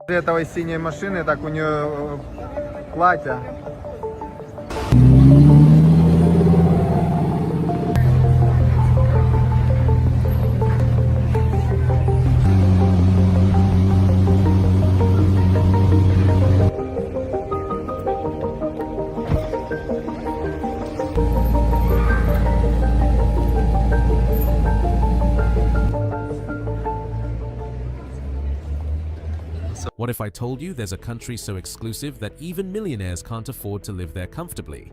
Этой синей машины, так у нее платье. What if I told you there's a country so exclusive that even millionaires can't afford to live there comfortably?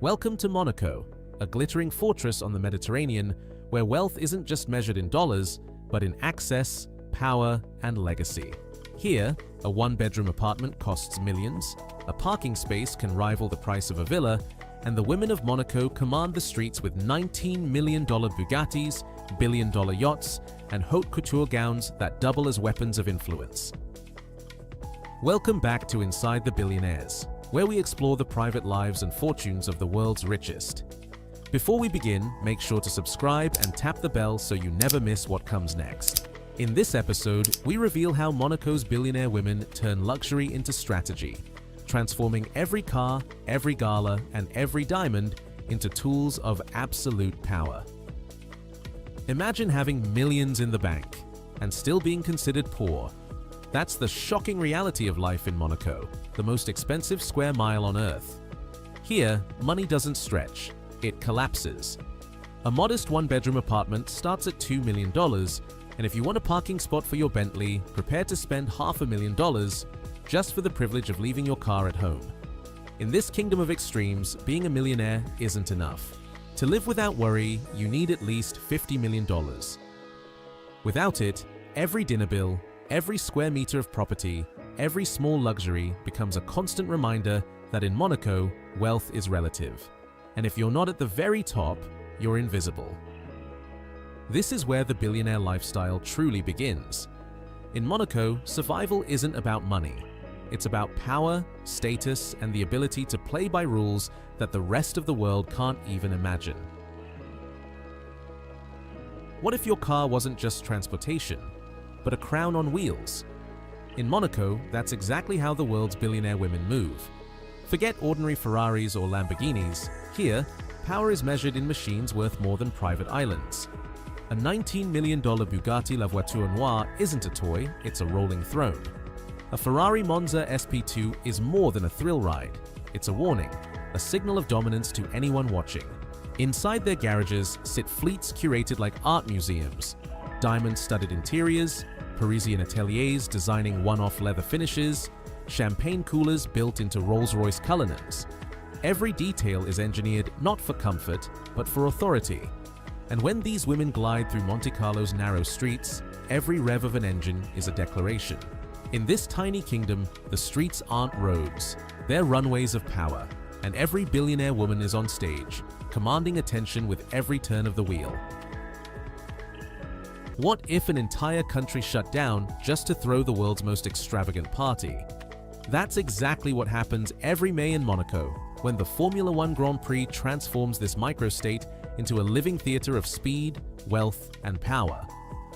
Welcome to Monaco, a glittering fortress on the Mediterranean where wealth isn't just measured in dollars, but in access, power, and legacy. Here, a one-bedroom apartment costs millions, a parking space can rival the price of a villa, and the women of Monaco command the streets with $19 million Bugattis, billion-dollar yachts, and haute couture gowns that double as weapons of influence. Welcome back to Inside the Billionaires, where we explore the private lives and fortunes of the world's richest. Before we begin, make sure to subscribe and tap the bell so you never miss what comes next. In this episode, we reveal how Monaco's billionaire women turn luxury into strategy, transforming every car, every gala, and every diamond into tools of absolute power. Imagine having millions in the bank and still being considered poor. That's the shocking reality of life in Monaco, the most expensive square mile on earth. Here, money doesn't stretch, it collapses. A modest one-bedroom apartment starts at $2 million, and if you want a parking spot for your Bentley, prepare to spend $500,000 just for the privilege of leaving your car at home. In this kingdom of extremes, being a millionaire isn't enough. To live without worry, you need at least $50 million. Without it, every dinner bill, every square meter of property, every small luxury becomes a constant reminder that in Monaco, wealth is relative. And if you're not at the very top, you're invisible. This is where the billionaire lifestyle truly begins. In Monaco, survival isn't about money. It's about power, status, and the ability to play by rules that the rest of the world can't even imagine. What if your car wasn't just transportation, but a crown on wheels? In Monaco, that's exactly how the world's billionaire women move. Forget ordinary Ferraris or Lamborghinis. Here, power is measured in machines worth more than private islands. A $19 million Bugatti La Voiture Noire isn't a toy, it's a rolling throne. A Ferrari Monza SP2 is more than a thrill ride. It's a warning, a signal of dominance to anyone watching. Inside their garages sit fleets curated like art museums, diamond-studded interiors, Parisian ateliers designing one-off leather finishes, champagne coolers built into Rolls-Royce Cullinans. Every detail is engineered not for comfort, but for authority. And when these women glide through Monte Carlo's narrow streets, every rev of an engine is a declaration. In this tiny kingdom, the streets aren't roads, they're runways of power, and every billionaire woman is on stage, commanding attention with every turn of the wheel. What if an entire country shut down just to throw the world's most extravagant party? That's exactly what happens every May in Monaco, when the Formula One Grand Prix transforms this microstate into a living theater of speed, wealth, and power.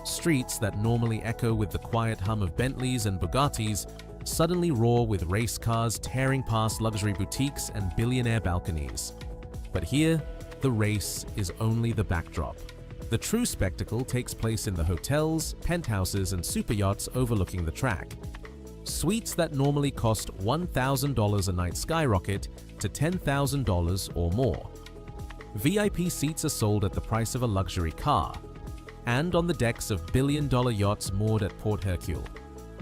Streets that normally echo with the quiet hum of Bentleys and Bugattis suddenly roar with race cars tearing past luxury boutiques and billionaire balconies. But here, the race is only the backdrop. The true spectacle takes place in the hotels, penthouses, and superyachts overlooking the track. Suites that normally cost $1,000 a night skyrocket to $10,000 or more. VIP seats are sold at the price of a luxury car. And on the decks of billion-dollar yachts moored at Port Hercule,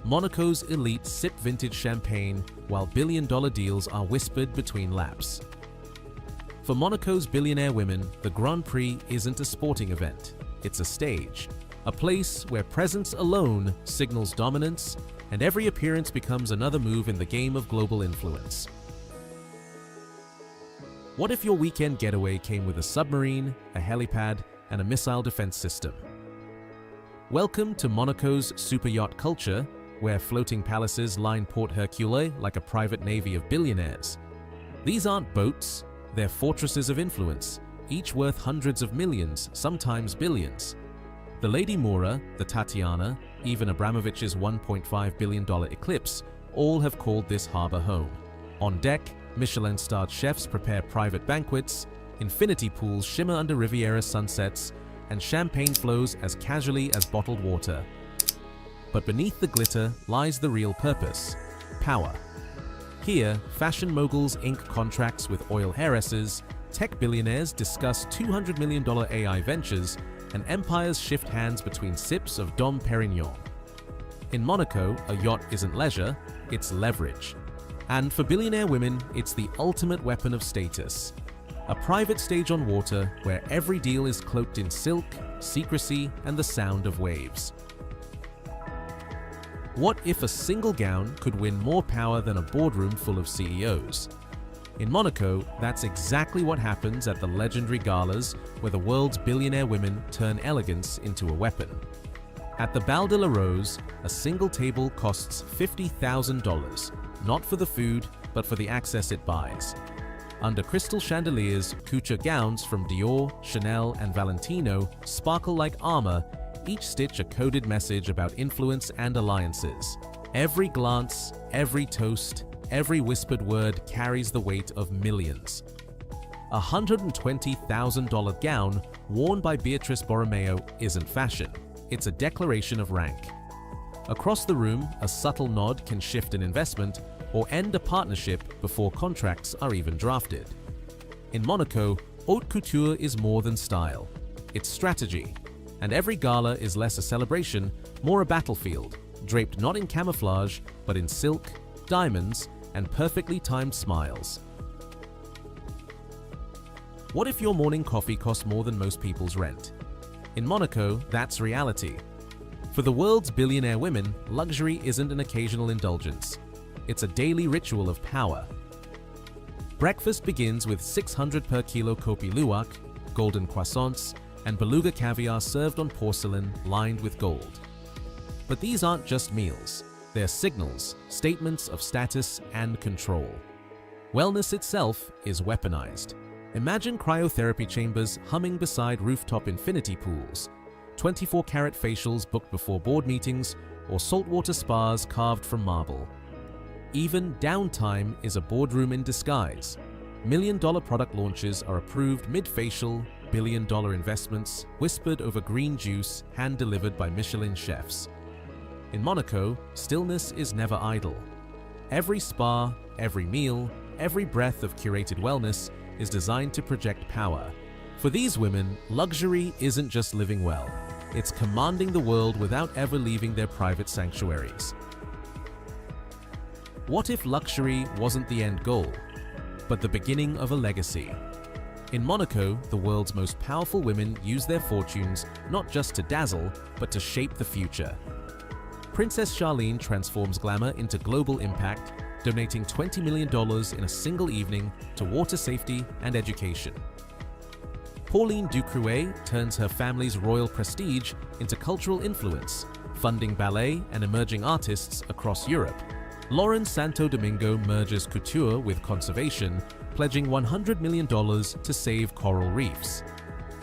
Monaco's elite sip vintage champagne while billion-dollar deals are whispered between laps. For Monaco's billionaire women, the Grand Prix isn't a sporting event, it's a stage, a place where presence alone signals dominance, and every appearance becomes another move in the game of global influence. What if your weekend getaway came with a submarine, a helipad, and a missile defense system? Welcome to Monaco's superyacht culture, where floating palaces line Port Hercule like a private navy of billionaires. These aren't boats, they're fortresses of influence, each worth hundreds of millions, sometimes billions. The Lady Moura, the Tatiana, even Abramovich's $1.5 billion eclipse, all have called this harbor home. On deck, Michelin-starred chefs prepare private banquets, infinity pools shimmer under Riviera sunsets, and champagne flows as casually as bottled water. But beneath the glitter lies the real purpose: power. Here, fashion moguls ink contracts with oil heiresses, tech billionaires discuss $200 million AI ventures, and empires shift hands between sips of Dom Perignon. In Monaco, a yacht isn't leisure, it's leverage. And for billionaire women, it's the ultimate weapon of status. A private stage on water where every deal is cloaked in silk, secrecy, and the sound of waves. What if a single gown could win more power than a boardroom full of CEOs? In Monaco, that's exactly what happens at the legendary galas where the world's billionaire women turn elegance into a weapon. At the Bal de la Rose, a single table costs $50,000, not for the food, but for the access it buys. Under crystal chandeliers, couture gowns from Dior, Chanel, and Valentino sparkle like armor, each stitch a coded message about influence and alliances. Every glance, every toast, every whispered word carries the weight of millions. A $120,000 gown worn by Beatrice Borromeo isn't fashion, it's a declaration of rank. Across the room, a subtle nod can shift an investment or end a partnership before contracts are even drafted. In Monaco, haute couture is more than style. It's strategy. And every gala is less a celebration, more a battlefield, draped not in camouflage, but in silk, diamonds, and perfectly timed smiles. What if your morning coffee costs more than most people's rent? In Monaco, that's reality. For the world's billionaire women, luxury isn't an occasional indulgence. It's a daily ritual of power. Breakfast begins with 600 per kilo kopi luwak, golden croissants, and beluga caviar served on porcelain lined with gold. But these aren't just meals. They're signals, statements of status and control. Wellness itself is weaponized. Imagine cryotherapy chambers humming beside rooftop infinity pools, 24-karat facials booked before board meetings, or saltwater spas carved from marble. Even downtime is a boardroom in disguise. Million-dollar product launches are approved mid-facial, billion-dollar investments whispered over green juice hand-delivered by Michelin chefs. In Monaco, stillness is never idle. Every spa, every meal, every breath of curated wellness is designed to project power. For these women, luxury isn't just living well. It's commanding the world without ever leaving their private sanctuaries. What if luxury wasn't the end goal, but the beginning of a legacy? In Monaco, the world's most powerful women use their fortunes not just to dazzle, but to shape the future. Princess Charlene transforms glamour into global impact, donating $20 million in a single evening to water safety and education. Pauline Ducrouet turns her family's royal prestige into cultural influence, funding ballet and emerging artists across Europe. Lauren Santo Domingo merges couture with conservation, pledging $100 million to save coral reefs.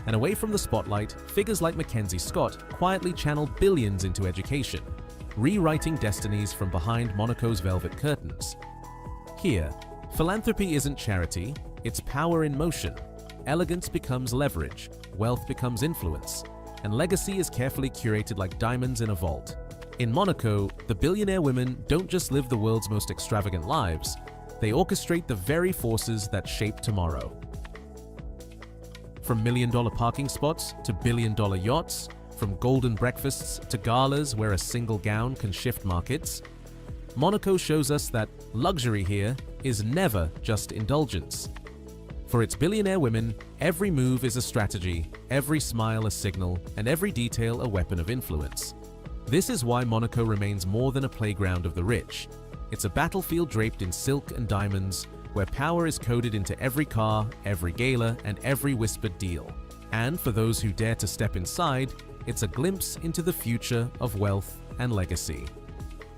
And away from the spotlight, figures like Mackenzie Scott quietly channel billions into education, rewriting destinies from behind Monaco's velvet curtains. Here, philanthropy isn't charity, it's power in motion. Elegance becomes leverage, wealth becomes influence, and legacy is carefully curated like diamonds in a vault. In Monaco, the billionaire women don't just live the world's most extravagant lives, they orchestrate the very forces that shape tomorrow. From million-dollar parking spots to billion-dollar yachts, from golden breakfasts to galas where a single gown can shift markets, Monaco shows us that luxury here is never just indulgence. For its billionaire women, every move is a strategy, every smile a signal, and every detail a weapon of influence. This is why Monaco remains more than a playground of the rich. It's a battlefield draped in silk and diamonds, where power is coded into every car, every gala, and every whispered deal. And for those who dare to step inside, it's a glimpse into the future of wealth and legacy.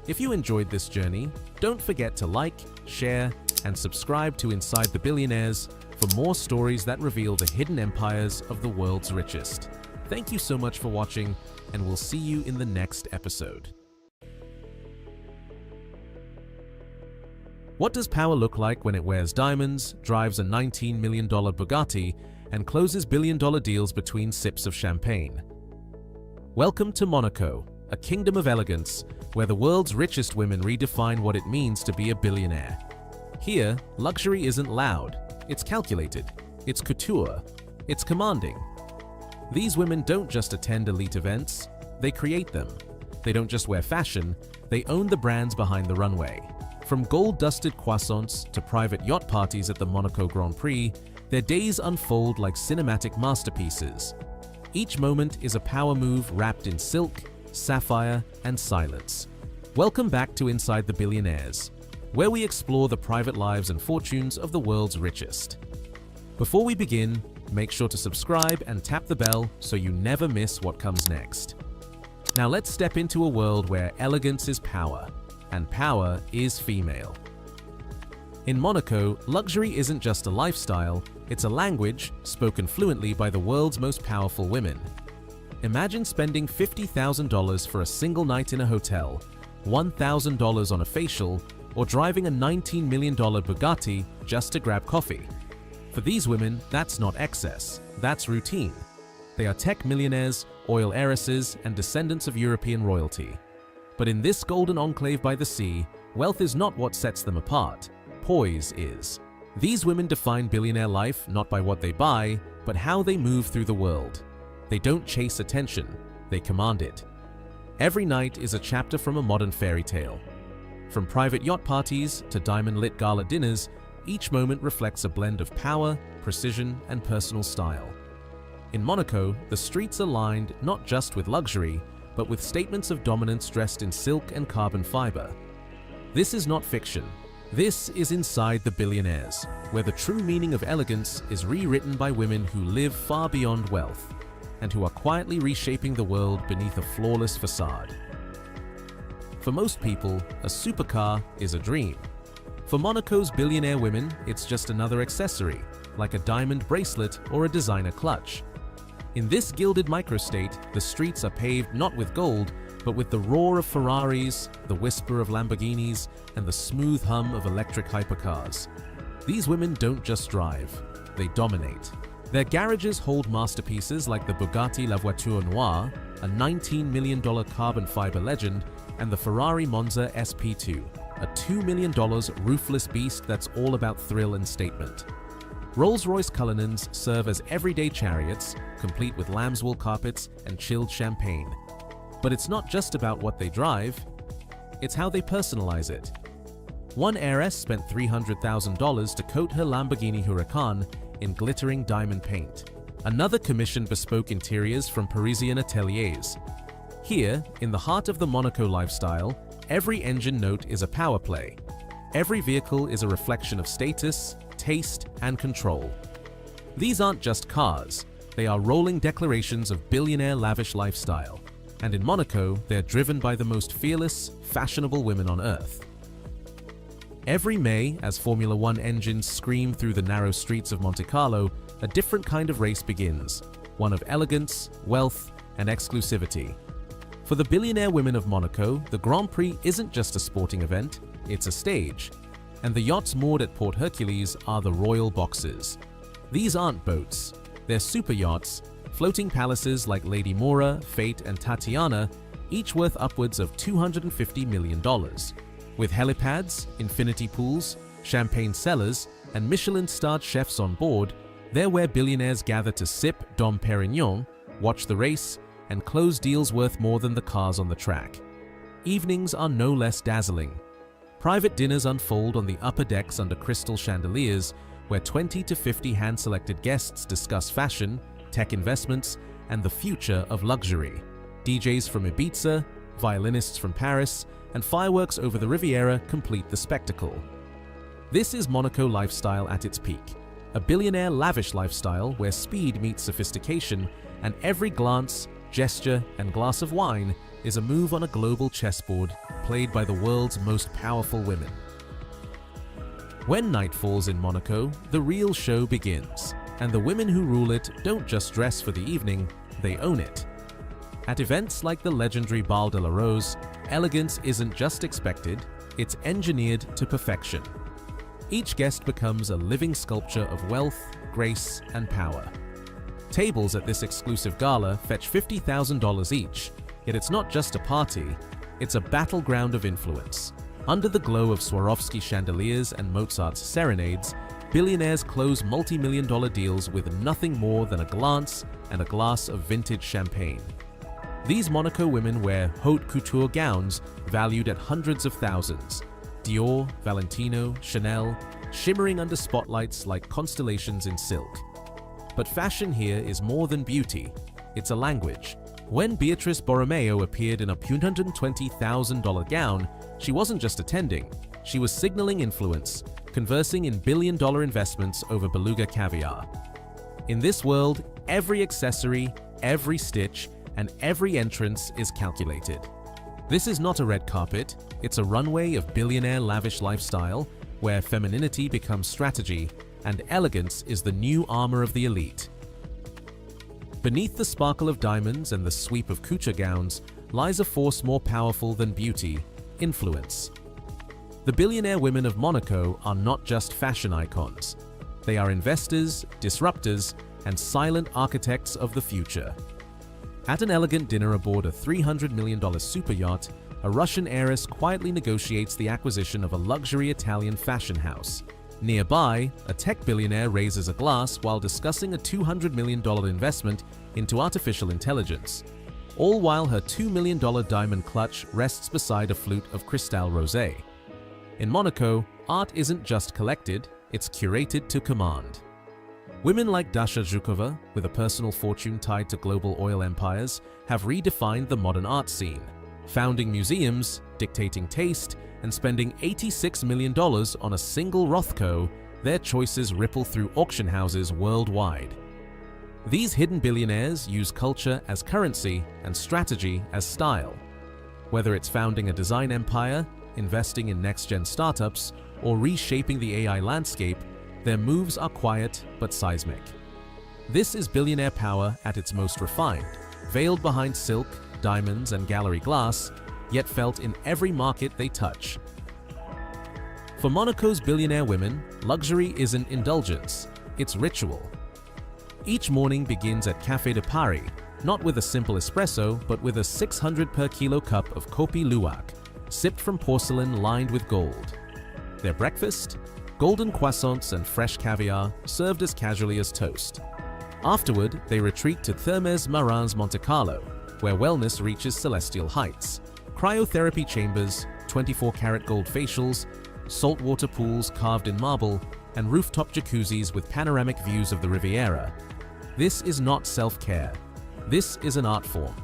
If you enjoyed this journey, don't forget to like, share, and subscribe to Inside the Billionaires for more stories that reveal the hidden empires of the world's richest. Thank you so much for watching, and we'll see you in the next episode. What does power look like when it wears diamonds, drives a $19 million Bugatti, and closes billion-dollar deals between sips of champagne? Welcome to Monaco, a kingdom of elegance, where the world's richest women redefine what it means to be a billionaire. Here, luxury isn't loud, it's calculated, it's couture, it's commanding. These women don't just attend elite events, they create them. They don't just wear fashion, they own the brands behind the runway. From gold-dusted croissants to private yacht parties at the Monaco Grand Prix, their days unfold like cinematic masterpieces. Each moment is a power move wrapped in silk, sapphire, and silence. Welcome back to Inside the Billionaires, where we explore the private lives and fortunes of the world's richest. Before we begin, make sure to subscribe and tap the bell so you never miss what comes next. Now let's step into a world where elegance is power, and power is female. In Monaco, luxury isn't just a lifestyle, it's a language spoken fluently by the world's most powerful women. Imagine spending $50,000 for a single night in a hotel, $1,000 on a facial, or driving a $19 million Bugatti just to grab coffee. For these women, that's not excess, that's routine. They are tech millionaires, oil heiresses, and descendants of European royalty. But in this golden enclave by the sea, wealth is not what sets them apart. Poise is. These women define billionaire life not by what they buy, but how they move through the world. They don't chase attention, they command it. Every night is a chapter from a modern fairy tale. From private yacht parties to diamond-lit gala dinners, each moment reflects a blend of power, precision, and personal style. In Monaco, the streets are lined not just with luxury, but with statements of dominance dressed in silk and carbon fiber. This is not fiction. This is Inside the Billionaires, where the true meaning of elegance is rewritten by women who live far beyond wealth, and who are quietly reshaping the world beneath a flawless facade. For most people, a supercar is a dream. For Monaco's billionaire women, it's just another accessory, like a diamond bracelet or a designer clutch. In this gilded microstate, the streets are paved not with gold, but with the roar of Ferraris, the whisper of Lamborghinis, and the smooth hum of electric hypercars. These women don't just drive, they dominate. Their garages hold masterpieces like the Bugatti La Voiture Noire, a $19 million carbon fiber legend, and the Ferrari Monza SP2, a $2 million roofless beast that's all about thrill and statement. Rolls-Royce Cullinans serve as everyday chariots, complete with lambswool carpets and chilled champagne. But it's not just about what they drive, it's how they personalize it. One heiress spent $300,000 to coat her Lamborghini Huracan in glittering diamond paint. Another commissioned bespoke interiors from Parisian ateliers. Here, in the heart of the Monaco lifestyle, every engine note is a power play. Every vehicle is a reflection of status, taste, and control. These aren't just cars, they are rolling declarations of billionaire lavish lifestyle. And in Monaco, they're driven by the most fearless, fashionable women on earth. Every May, as Formula One engines scream through the narrow streets of Monte Carlo, a different kind of race begins, one of elegance, wealth, and exclusivity. For the billionaire women of Monaco, the Grand Prix isn't just a sporting event, it's a stage. And the yachts moored at Port Hercule are the royal boxes. These aren't boats, they're super yachts, floating palaces like Lady Mora, Fate, and Tatiana, each worth upwards of $250 million. With helipads, infinity pools, champagne cellars, and Michelin-starred chefs on board, they're where billionaires gather to sip Dom Perignon, watch the race, and close deals worth more than the cars on the track. Evenings are no less dazzling. Private dinners unfold on the upper decks under crystal chandeliers, where 20 to 50 hand-selected guests discuss fashion, tech investments, and the future of luxury. DJs from Ibiza, violinists from Paris, and fireworks over the Riviera complete the spectacle. This is Monaco lifestyle at its peak, a billionaire lavish lifestyle where speed meets sophistication, and every glance, gesture, and glass of wine is a move on a global chessboard played by the world's most powerful women. When night falls in Monaco, the real show begins, and the women who rule it don't just dress for the evening, they own it. At events like the legendary Bal de la Rose, elegance isn't just expected, it's engineered to perfection. Each guest becomes a living sculpture of wealth, grace, and power. Tables at this exclusive gala fetch $50,000 each, yet it's not just a party, it's a battleground of influence. Under the glow of Swarovski chandeliers and Mozart's serenades, billionaires close multi-million-dollar deals with nothing more than a glance and a glass of vintage champagne. These Monaco women wear haute couture gowns valued at hundreds of thousands. Dior, Valentino, Chanel, shimmering under spotlights like constellations in silk. But fashion here is more than beauty, it's a language. When Beatrice Borromeo appeared in a $120,000 gown, she wasn't just attending, she was signaling influence, conversing in billion-dollar investments over beluga caviar. In this world, every accessory, every stitch, and every entrance is calculated. This is not a red carpet, it's a runway of billionaire lavish lifestyle, where femininity becomes strategy, and elegance is the new armor of the elite. Beneath the sparkle of diamonds and the sweep of couture gowns lies a force more powerful than beauty: influence. The billionaire women of Monaco are not just fashion icons. They are investors, disruptors, and silent architects of the future. At an elegant dinner aboard a $300 million super yacht, a Russian heiress quietly negotiates the acquisition of a luxury Italian fashion house. Nearby, a tech billionaire raises a glass while discussing a $200 million investment into artificial intelligence, all while her $2 million diamond clutch rests beside a flute of Cristal Rosé. In Monaco, art isn't just collected, it's curated to command. Women like Dasha Zhukova, with a personal fortune tied to global oil empires, have redefined the modern art scene, founding museums, dictating taste, and spending $86 million on a single Rothko. Their choices ripple through auction houses worldwide. These hidden billionaires use culture as currency and strategy as style. Whether it's founding a design empire, investing in next-gen startups, or reshaping the AI landscape, their moves are quiet but seismic. This is billionaire power at its most refined, veiled behind silk, diamonds, and gallery glass, yet felt in every market they touch. For Monaco's billionaire women, luxury isn't indulgence, it's ritual. Each morning begins at Café de Paris, not with a simple espresso, but with a 600 per kilo cup of Kopi Luwak, sipped from porcelain lined with gold. Their breakfast? Golden croissants and fresh caviar, served as casually as toast. Afterward, they retreat to Thermes Marin's Monte Carlo, where wellness reaches celestial heights. Cryotherapy chambers, 24-karat gold facials, saltwater pools carved in marble, and rooftop jacuzzis with panoramic views of the Riviera. This is not self-care. This is an art form.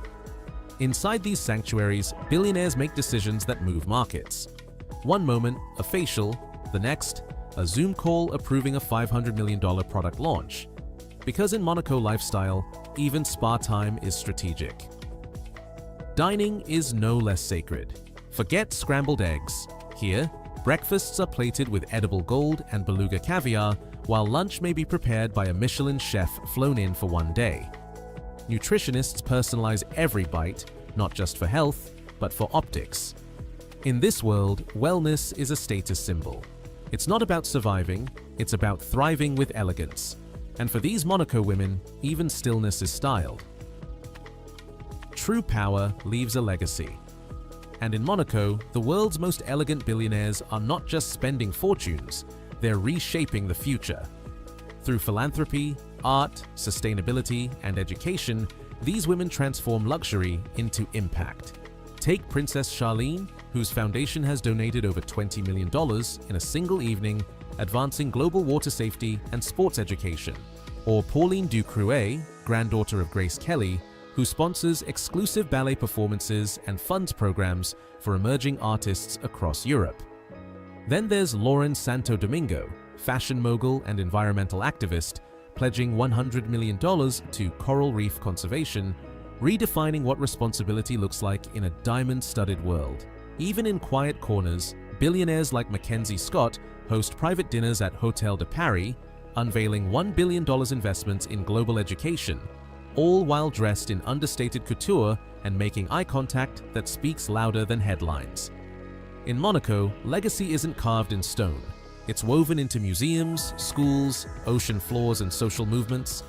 Inside these sanctuaries, billionaires make decisions that move markets. One moment, a facial; the next, a Zoom call approving a $500 million product launch. Because in Monaco lifestyle, even spa time is strategic. Dining is no less sacred. Forget scrambled eggs. Here, breakfasts are plated with edible gold and beluga caviar, while lunch may be prepared by a Michelin chef flown in for one day. Nutritionists personalize every bite, not just for health, but for optics. In this world, wellness is a status symbol. It's not about surviving, it's about thriving with elegance. And for these Monaco women, even stillness is styled. True power leaves a legacy. And in Monaco, the world's most elegant billionaires are not just spending fortunes, they're reshaping the future. Through philanthropy, art, sustainability, and education, these women transform luxury into impact. Take Princess Charlene, whose foundation has donated over $20 million in a single evening, advancing global water safety and sports education. Or Pauline Ducrouet, granddaughter of Grace Kelly, who sponsors exclusive ballet performances and funds programs for emerging artists across Europe. Then there's Lauren Santo Domingo, fashion mogul and environmental activist, pledging $100 million to coral reef conservation, redefining what responsibility looks like in a diamond-studded world. Even in quiet corners, billionaires like Mackenzie Scott host private dinners at Hôtel de Paris, unveiling $1 billion investments in global education, all while dressed in understated couture and making eye contact that speaks louder than headlines. In Monaco, legacy isn't carved in stone. It's woven into museums, schools, ocean floors, and social movements.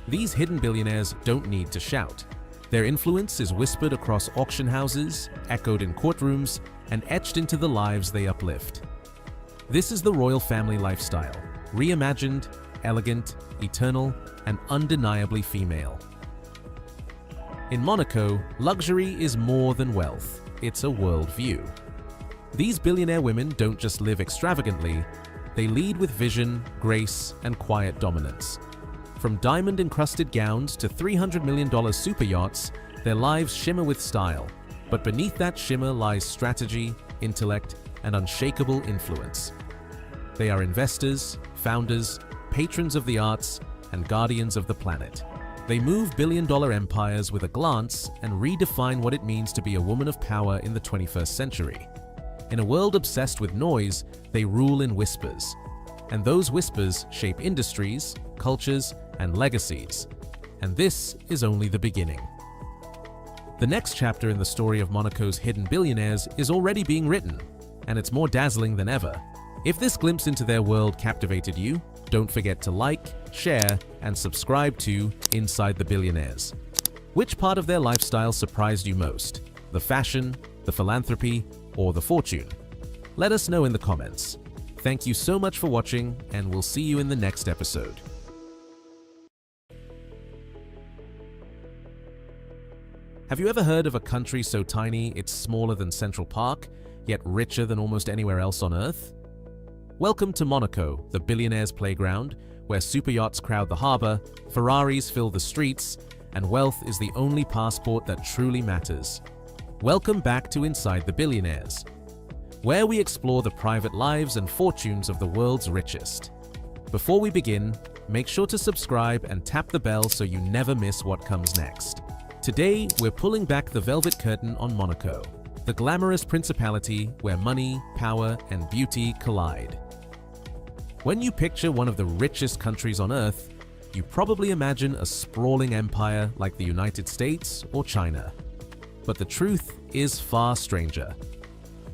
These hidden billionaires don't need to shout. Their influence is whispered across auction houses, echoed in courtrooms, and etched into the lives they uplift. This is the royal family lifestyle, reimagined, elegant, eternal, and undeniably female. In Monaco, luxury is more than wealth, it's a worldview. These billionaire women don't just live extravagantly, they lead with vision, grace, and quiet dominance. From diamond-encrusted gowns to $300 million super yachts, their lives shimmer with style. But beneath that shimmer lies strategy, intellect, and unshakable influence. They are investors, founders, patrons of the arts, and guardians of the planet. They move billion-dollar empires with a glance and redefine what it means to be a woman of power in the 21st century. In a world obsessed with noise, they rule in whispers. And those whispers shape industries, cultures, and legacies. And this is only the beginning. The next chapter in the story of Monaco's hidden billionaires is already being written, and it's more dazzling than ever. If this glimpse into their world captivated you, don't forget to like, share, and subscribe to Inside the Billionaires. Which part of their lifestyle surprised you most? The fashion, the philanthropy, or the fortune? Let us know in the comments. Thank you so much for watching, and we'll see you in the next episode. Have you ever heard of a country so tiny it's smaller than Central Park, yet richer than almost anywhere else on Earth? Welcome to Monaco, the billionaires' playground, where superyachts crowd the harbor, Ferraris fill the streets, and wealth is the only passport that truly matters. Welcome back to Inside the Billionaires, where we explore the private lives and fortunes of the world's richest. Before we begin, make sure to subscribe and tap the bell so you never miss what comes next. Today, we're pulling back the velvet curtain on Monaco, the glamorous principality where money, power, and beauty collide. When you picture one of the richest countries on Earth, you probably imagine a sprawling empire like the United States or China. But the truth is far stranger.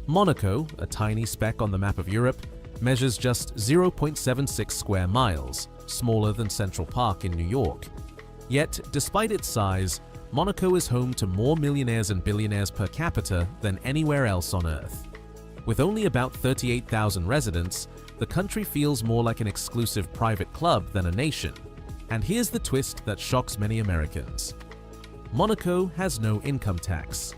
Monaco, a tiny speck on the map of Europe, measures just 0.76 square miles, smaller than Central Park in New York. Yet, despite its size, Monaco is home to more millionaires and billionaires per capita than anywhere else on Earth. With only about 38,000 residents, the country feels more like an exclusive private club than a nation. And here's the twist that shocks many Americans. Monaco has no income tax.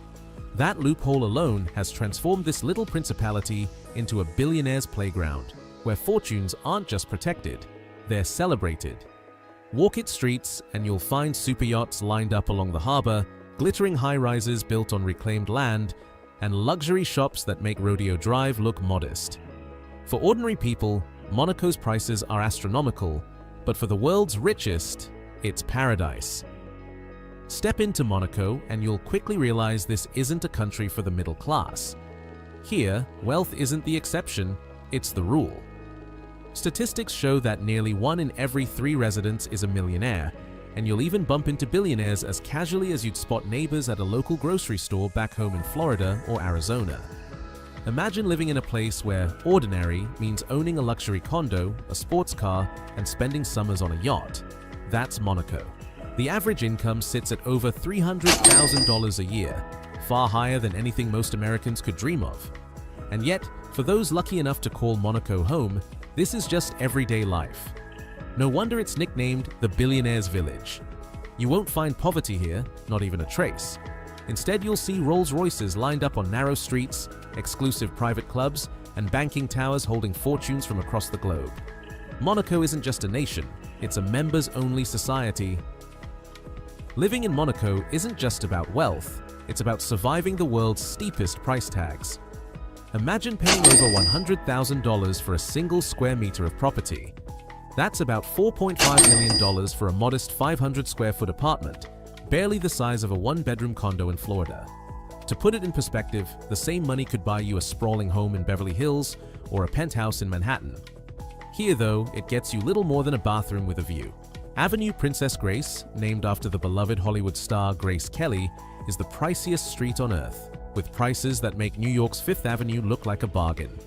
That loophole alone has transformed this little principality into a billionaire's playground, where fortunes aren't just protected, they're celebrated. Walk its streets and you'll find superyachts lined up along the harbor, glittering high-rises built on reclaimed land, and luxury shops that make Rodeo Drive look modest. For ordinary people, Monaco's prices are astronomical, but for the world's richest, it's paradise. Step into Monaco and you'll quickly realize this isn't a country for the middle class. Here, wealth isn't the exception, it's the rule. Statistics show that nearly 1 in every 3 residents is a millionaire, and you'll even bump into billionaires as casually as you'd spot neighbors at a local grocery store back home in Florida or Arizona. Imagine living in a place where ordinary means owning a luxury condo, a sports car, and spending summers on a yacht. That's Monaco. The average income sits at over $300,000 a year, far higher than anything most Americans could dream of. And yet, for those lucky enough to call Monaco home, this is just everyday life. No wonder it's nicknamed the Billionaires' Village. You won't find poverty here, not even a trace. Instead, you'll see Rolls-Royces lined up on narrow streets, exclusive private clubs, and banking towers holding fortunes from across the globe. Monaco isn't just a nation, it's a members-only society. Living in Monaco isn't just about wealth, it's about surviving the world's steepest price tags. Imagine paying over $100,000 for a single square meter of property. That's about $4.5 million for a modest 500 square foot apartment, barely the size of a one-bedroom condo in Florida. To put it in perspective, the same money could buy you a sprawling home in Beverly Hills or a penthouse in Manhattan. Here, though, it gets you little more than a bathroom with a view. Avenue Princess Grace, named after the beloved Hollywood star Grace Kelly, is the priciest street on earth, with prices that make New York's Fifth Avenue look like a bargain.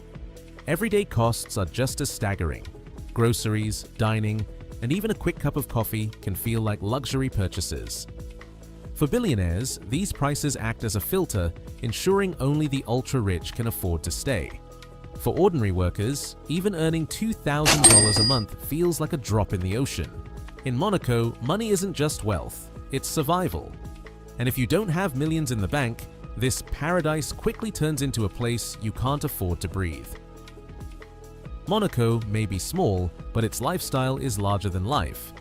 Everyday costs are just as staggering. Groceries, dining, and even a quick cup of coffee can feel like luxury purchases. For billionaires, these prices act as a filter, ensuring only the ultra-rich can afford to stay. For ordinary workers, even earning $2,000 a month feels like a drop in the ocean. In Monaco, money isn't just wealth, it's survival. And if you don't have millions in the bank, this paradise quickly turns into a place you can't afford to breathe. Monaco may be small, but its lifestyle is larger than life.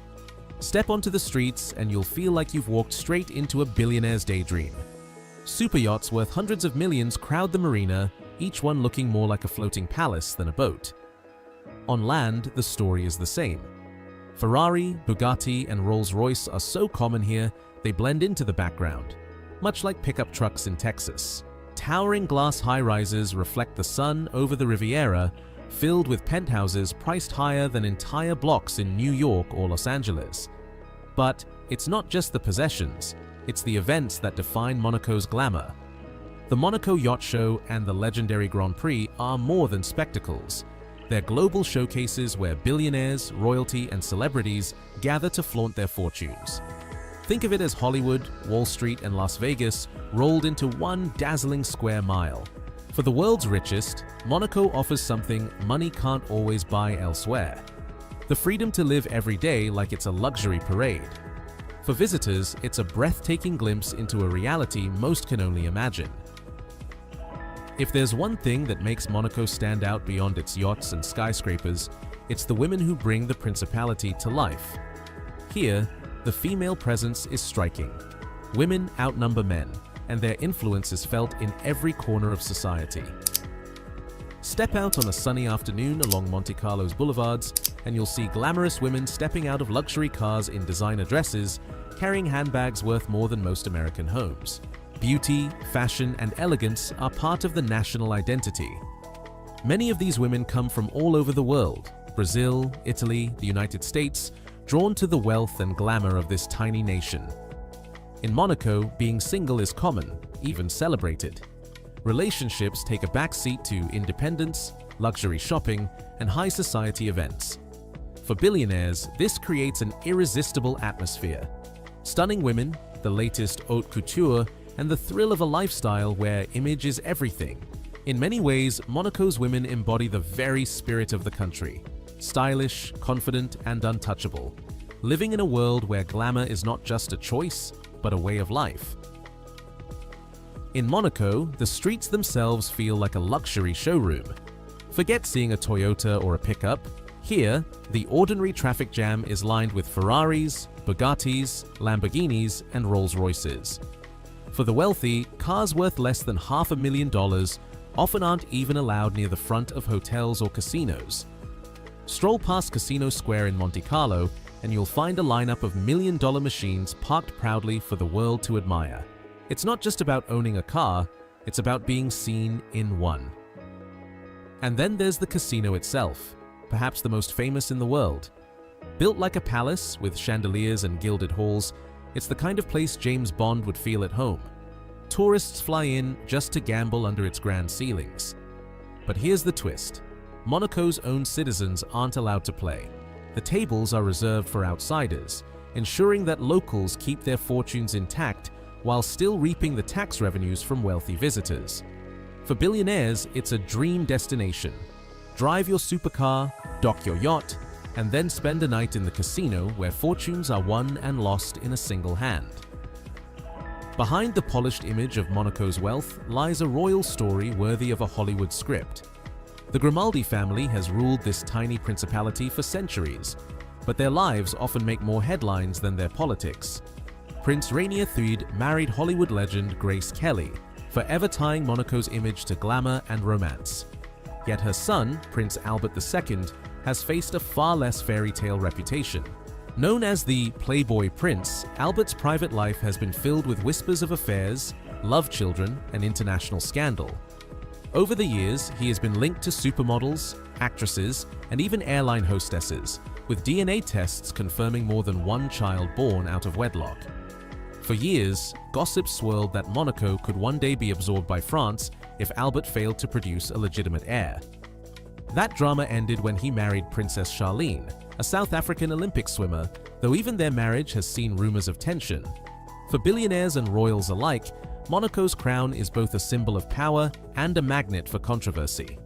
Step onto the streets and you'll feel like you've walked straight into a billionaire's daydream. Superyachts worth hundreds of millions crowd the marina, each one looking more like a floating palace than a boat. On land, the story is the same. Ferrari, Bugatti, and Rolls-Royce are so common here, they blend into the background, much like pickup trucks in Texas. Towering glass high-rises reflect the sun over the Riviera, filled with penthouses priced higher than entire blocks in New York or Los Angeles. But it's not just the possessions, it's the events that define Monaco's glamour. The Monaco Yacht Show and the legendary Grand Prix are more than spectacles. They're global showcases where billionaires, royalty, and celebrities gather to flaunt their fortunes. Think of it as Hollywood, Wall Street, and Las Vegas rolled into one dazzling square mile. For the world's richest, Monaco offers something money can't always buy elsewhere: the freedom to live every day like it's a luxury parade. For visitors, it's a breathtaking glimpse into a reality most can only imagine. If there's one thing that makes Monaco stand out beyond its yachts and skyscrapers, it's the women who bring the principality to life. Here, the female presence is striking. Women outnumber men, and their influence is felt in every corner of society. Step out on a sunny afternoon along Monte Carlo's boulevards, and you'll see glamorous women stepping out of luxury cars in designer dresses, carrying handbags worth more than most American homes. Beauty, fashion, and elegance are part of the national identity. Many of these women come from all over the world: Brazil, Italy, the United States, drawn to the wealth and glamour of this tiny nation. In Monaco, being single is common, even celebrated. Relationships take a backseat to independence, luxury shopping, and high society events. For billionaires, this creates an irresistible atmosphere. Stunning women, the latest haute couture, and the thrill of a lifestyle where image is everything. In many ways, Monaco's women embody the very spirit of the country: stylish, confident, and untouchable, living in a world where glamour is not just a choice, but a way of life. In Monaco, the streets themselves feel like a luxury showroom. Forget seeing a Toyota or a pickup. Here, the ordinary traffic jam is lined with Ferraris, Bugattis, Lamborghinis, and Rolls-Royces. For the wealthy, cars worth less than $500,000 often aren't even allowed near the front of hotels or casinos. Stroll past Casino Square in Monte Carlo, and you'll find a lineup of million-dollar machines parked proudly for the world to admire. It's not just about owning a car, it's about being seen in one. And then there's the casino itself, perhaps the most famous in the world. Built like a palace with chandeliers and gilded halls, it's the kind of place James Bond would feel at home. Tourists fly in just to gamble under its grand ceilings. But here's the twist: Monaco's own citizens aren't allowed to play. The tables are reserved for outsiders, ensuring that locals keep their fortunes intact while still reaping the tax revenues from wealthy visitors. For billionaires, it's a dream destination. Drive your supercar, dock your yacht, and then spend a night in the casino where fortunes are won and lost in a single hand. Behind the polished image of Monaco's wealth lies a royal story worthy of a Hollywood script. The Grimaldi family has ruled this tiny principality for centuries, but their lives often make more headlines than their politics. Prince Rainier III married Hollywood legend Grace Kelly, forever tying Monaco's image to glamour and romance. Yet her son, Prince Albert II, has faced a far less fairy tale reputation. Known as the Playboy Prince, Albert's private life has been filled with whispers of affairs, love children, and international scandal. Over the years, he has been linked to supermodels, actresses, and even airline hostesses, with DNA tests confirming more than one child born out of wedlock. For years, gossip swirled that Monaco could one day be absorbed by France if Albert failed to produce a legitimate heir. That drama ended when he married Princess Charlene, a South African Olympic swimmer, though even their marriage has seen rumors of tension. For billionaires and royals alike, Monaco's crown is both a symbol of power and a magnet for controversy.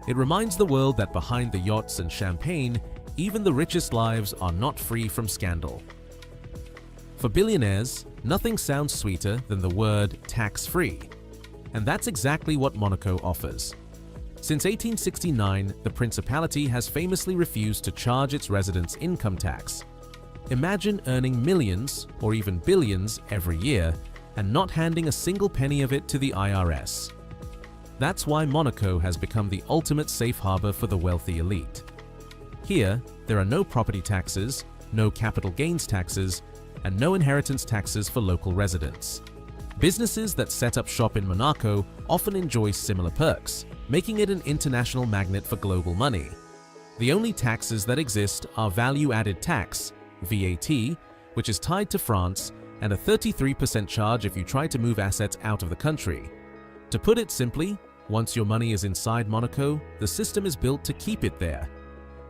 It reminds the world that behind the yachts and champagne, even the richest lives are not free from scandal. For billionaires, nothing sounds sweeter than the word tax-free. And that's exactly what Monaco offers. Since 1869, the Principality has famously refused to charge its residents income tax. Imagine earning millions, or even billions, every year, and not handing a single penny of it to the IRS. That's why Monaco has become the ultimate safe harbor for the wealthy elite. Here, there are no property taxes, no capital gains taxes, and no inheritance taxes for local residents. Businesses that set up shop in Monaco often enjoy similar perks, making it an international magnet for global money. The only taxes that exist are value-added tax, VAT, which is tied to France, and a 33% charge if you try to move assets out of the country. To put it simply, once your money is inside Monaco, the system is built to keep it there.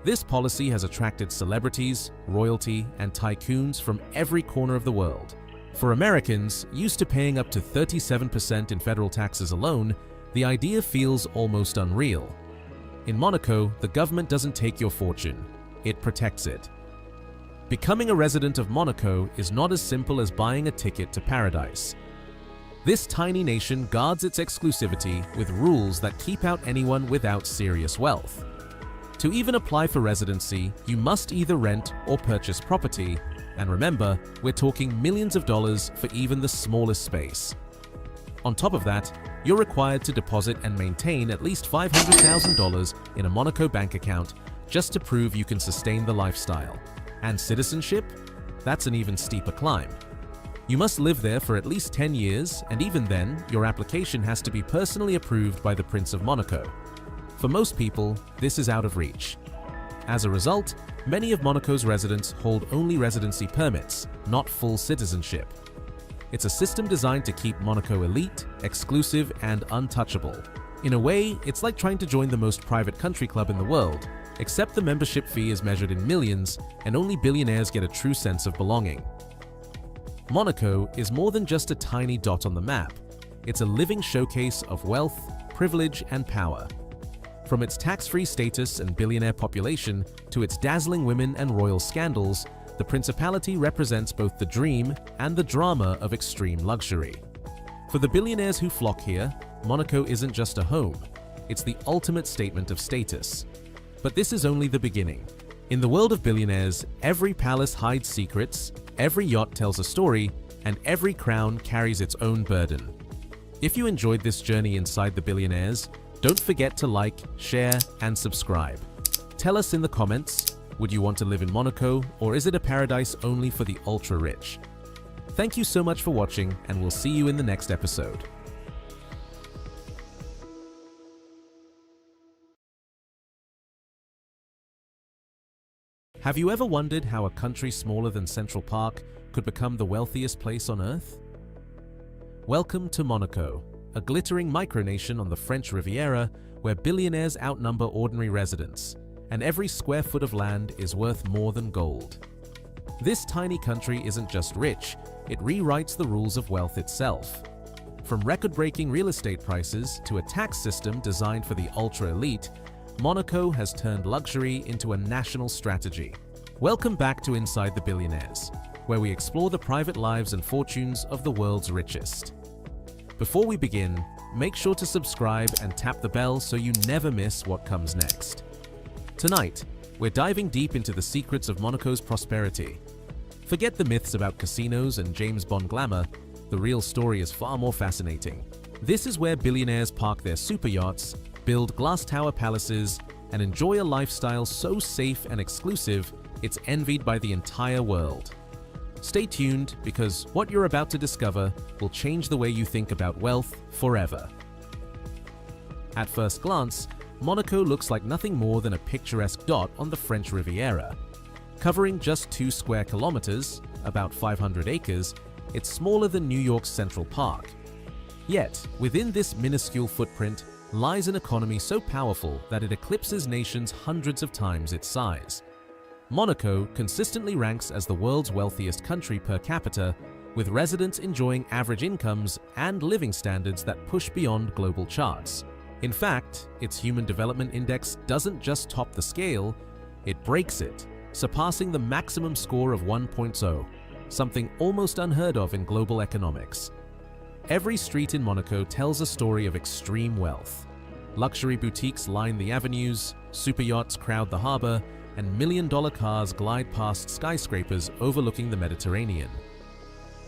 This policy has attracted celebrities, royalty, and tycoons from every corner of the world. For Americans, used to paying up to 37% in federal taxes alone, the idea feels almost unreal. In Monaco, the government doesn't take your fortune, it protects it. Becoming a resident of Monaco is not as simple as buying a ticket to paradise. This tiny nation guards its exclusivity with rules that keep out anyone without serious wealth. To even apply for residency, you must either rent or purchase property, and remember, we're talking millions of dollars for even the smallest space. On top of that, you're required to deposit and maintain at least $500,000 in a Monaco bank account just to prove you can sustain the lifestyle. And citizenship? That's an even steeper climb. You must live there for at least 10 years, and even then, your application has to be personally approved by the Prince of Monaco. For most people, this is out of reach. As a result, many of Monaco's residents hold only residency permits, not full citizenship. It's a system designed to keep Monaco elite, exclusive, and untouchable. In a way, it's like trying to join the most private country club in the world, except the membership fee is measured in millions and only billionaires get a true sense of belonging. Monaco is more than just a tiny dot on the map. It's a living showcase of wealth, privilege, and power. From its tax-free status and billionaire population to its dazzling women and royal scandals, the Principality represents both the dream and the drama of extreme luxury. For the billionaires who flock here, Monaco isn't just a home, it's the ultimate statement of status. But this is only the beginning. In the world of billionaires, every palace hides secrets, every yacht tells a story, and every crown carries its own burden. If you enjoyed this journey inside the billionaires, don't forget to like, share, and subscribe. Tell us in the comments, would you want to live in Monaco, or is it a paradise only for the ultra-rich? Thank you so much for watching, and we'll see you in the next episode. Have you ever wondered how a country smaller than Central Park could become the wealthiest place on Earth? Welcome to Monaco, a glittering micronation on the French Riviera where billionaires outnumber ordinary residents, and every square foot of land is worth more than gold. This tiny country isn't just rich, it rewrites the rules of wealth itself. From record-breaking real estate prices to a tax system designed for the ultra-elite, Monaco has turned luxury into a national strategy. Welcome back to Inside the Billionaires, where we explore the private lives and fortunes of the world's richest. Before we begin, make sure to subscribe and tap the bell so you never miss what comes next. Tonight, we're diving deep into the secrets of Monaco's prosperity. Forget the myths about casinos and James Bond glamour, the real story is far more fascinating. This is where billionaires park their super yachts, build glass tower palaces, and enjoy a lifestyle so safe and exclusive, it's envied by the entire world. Stay tuned, because what you're about to discover will change the way you think about wealth forever. At first glance, Monaco looks like nothing more than a picturesque dot on the French Riviera. Covering just 2 square kilometers, about 500 acres, it's smaller than New York's Central Park. Yet, within this minuscule footprint lies an economy so powerful that it eclipses nations hundreds of times its size. Monaco consistently ranks as the world's wealthiest country per capita, with residents enjoying average incomes and living standards that push beyond global charts. In fact, its Human Development Index doesn't just top the scale, it breaks it, surpassing the maximum score of 1.0, something almost unheard of in global economics. Every street in Monaco tells a story of extreme wealth. Luxury boutiques line the avenues, super yachts crowd the harbor, and million-dollar cars glide past skyscrapers overlooking the Mediterranean.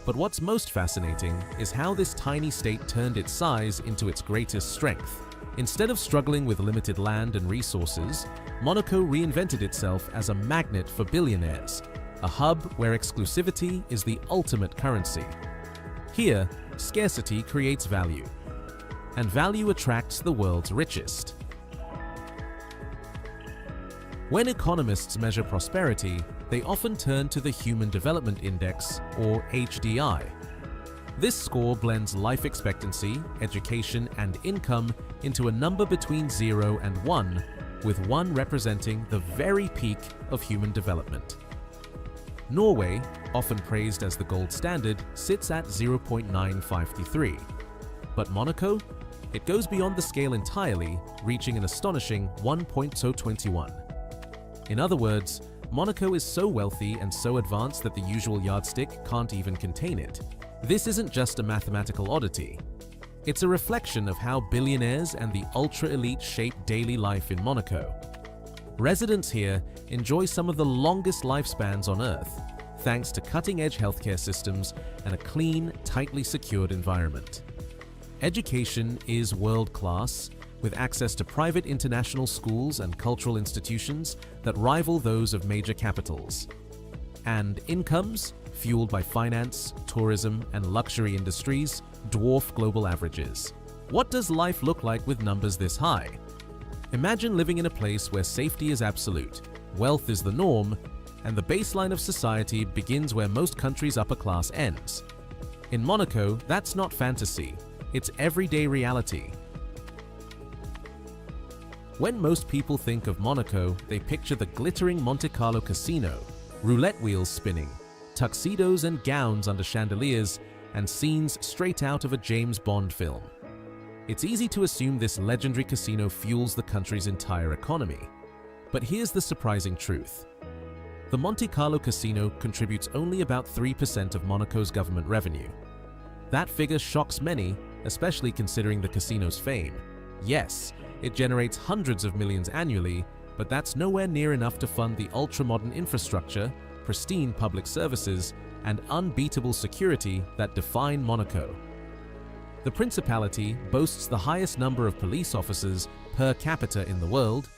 But what's most fascinating is how this tiny state turned its size into its greatest strength. Instead of struggling with limited land and resources, Monaco reinvented itself as a magnet for billionaires, a hub where exclusivity is the ultimate currency. Here, scarcity creates value, and value attracts the world's richest. When economists measure prosperity, they often turn to the Human Development Index, or HDI. This score blends life expectancy, education, and income into a number between 0 and 1, with 1 representing the very peak of human development. Norway, often praised as the gold standard, sits at 0.953. But Monaco? It goes beyond the scale entirely, reaching an astonishing 1.021. In other words, Monaco is so wealthy and so advanced that the usual yardstick can't even contain it. This isn't just a mathematical oddity. It's a reflection of how billionaires and the ultra-elite shape daily life in Monaco. Residents here enjoy some of the longest lifespans on Earth, thanks to cutting-edge healthcare systems and a clean, tightly secured environment. Education is world-class, with access to private international schools and cultural institutions that rival those of major capitals. And incomes, fueled by finance, tourism, and luxury industries, dwarf global averages. What does life look like with numbers this high? Imagine living in a place where safety is absolute, wealth is the norm, and the baseline of society begins where most countries' upper class ends. In Monaco, that's not fantasy, it's everyday reality. When most people think of Monaco, they picture the glittering Monte Carlo casino, roulette wheels spinning, tuxedos and gowns under chandeliers, and scenes straight out of a James Bond film. It's easy to assume this legendary casino fuels the country's entire economy. But here's the surprising truth. The Monte Carlo casino contributes only about 3% of Monaco's government revenue. That figure shocks many, especially considering the casino's fame. Yes, it generates hundreds of millions annually, but that's nowhere near enough to fund the ultra-modern infrastructure, pristine public services, and unbeatable security that define Monaco. The principality boasts the highest number of police officers per capita in the world,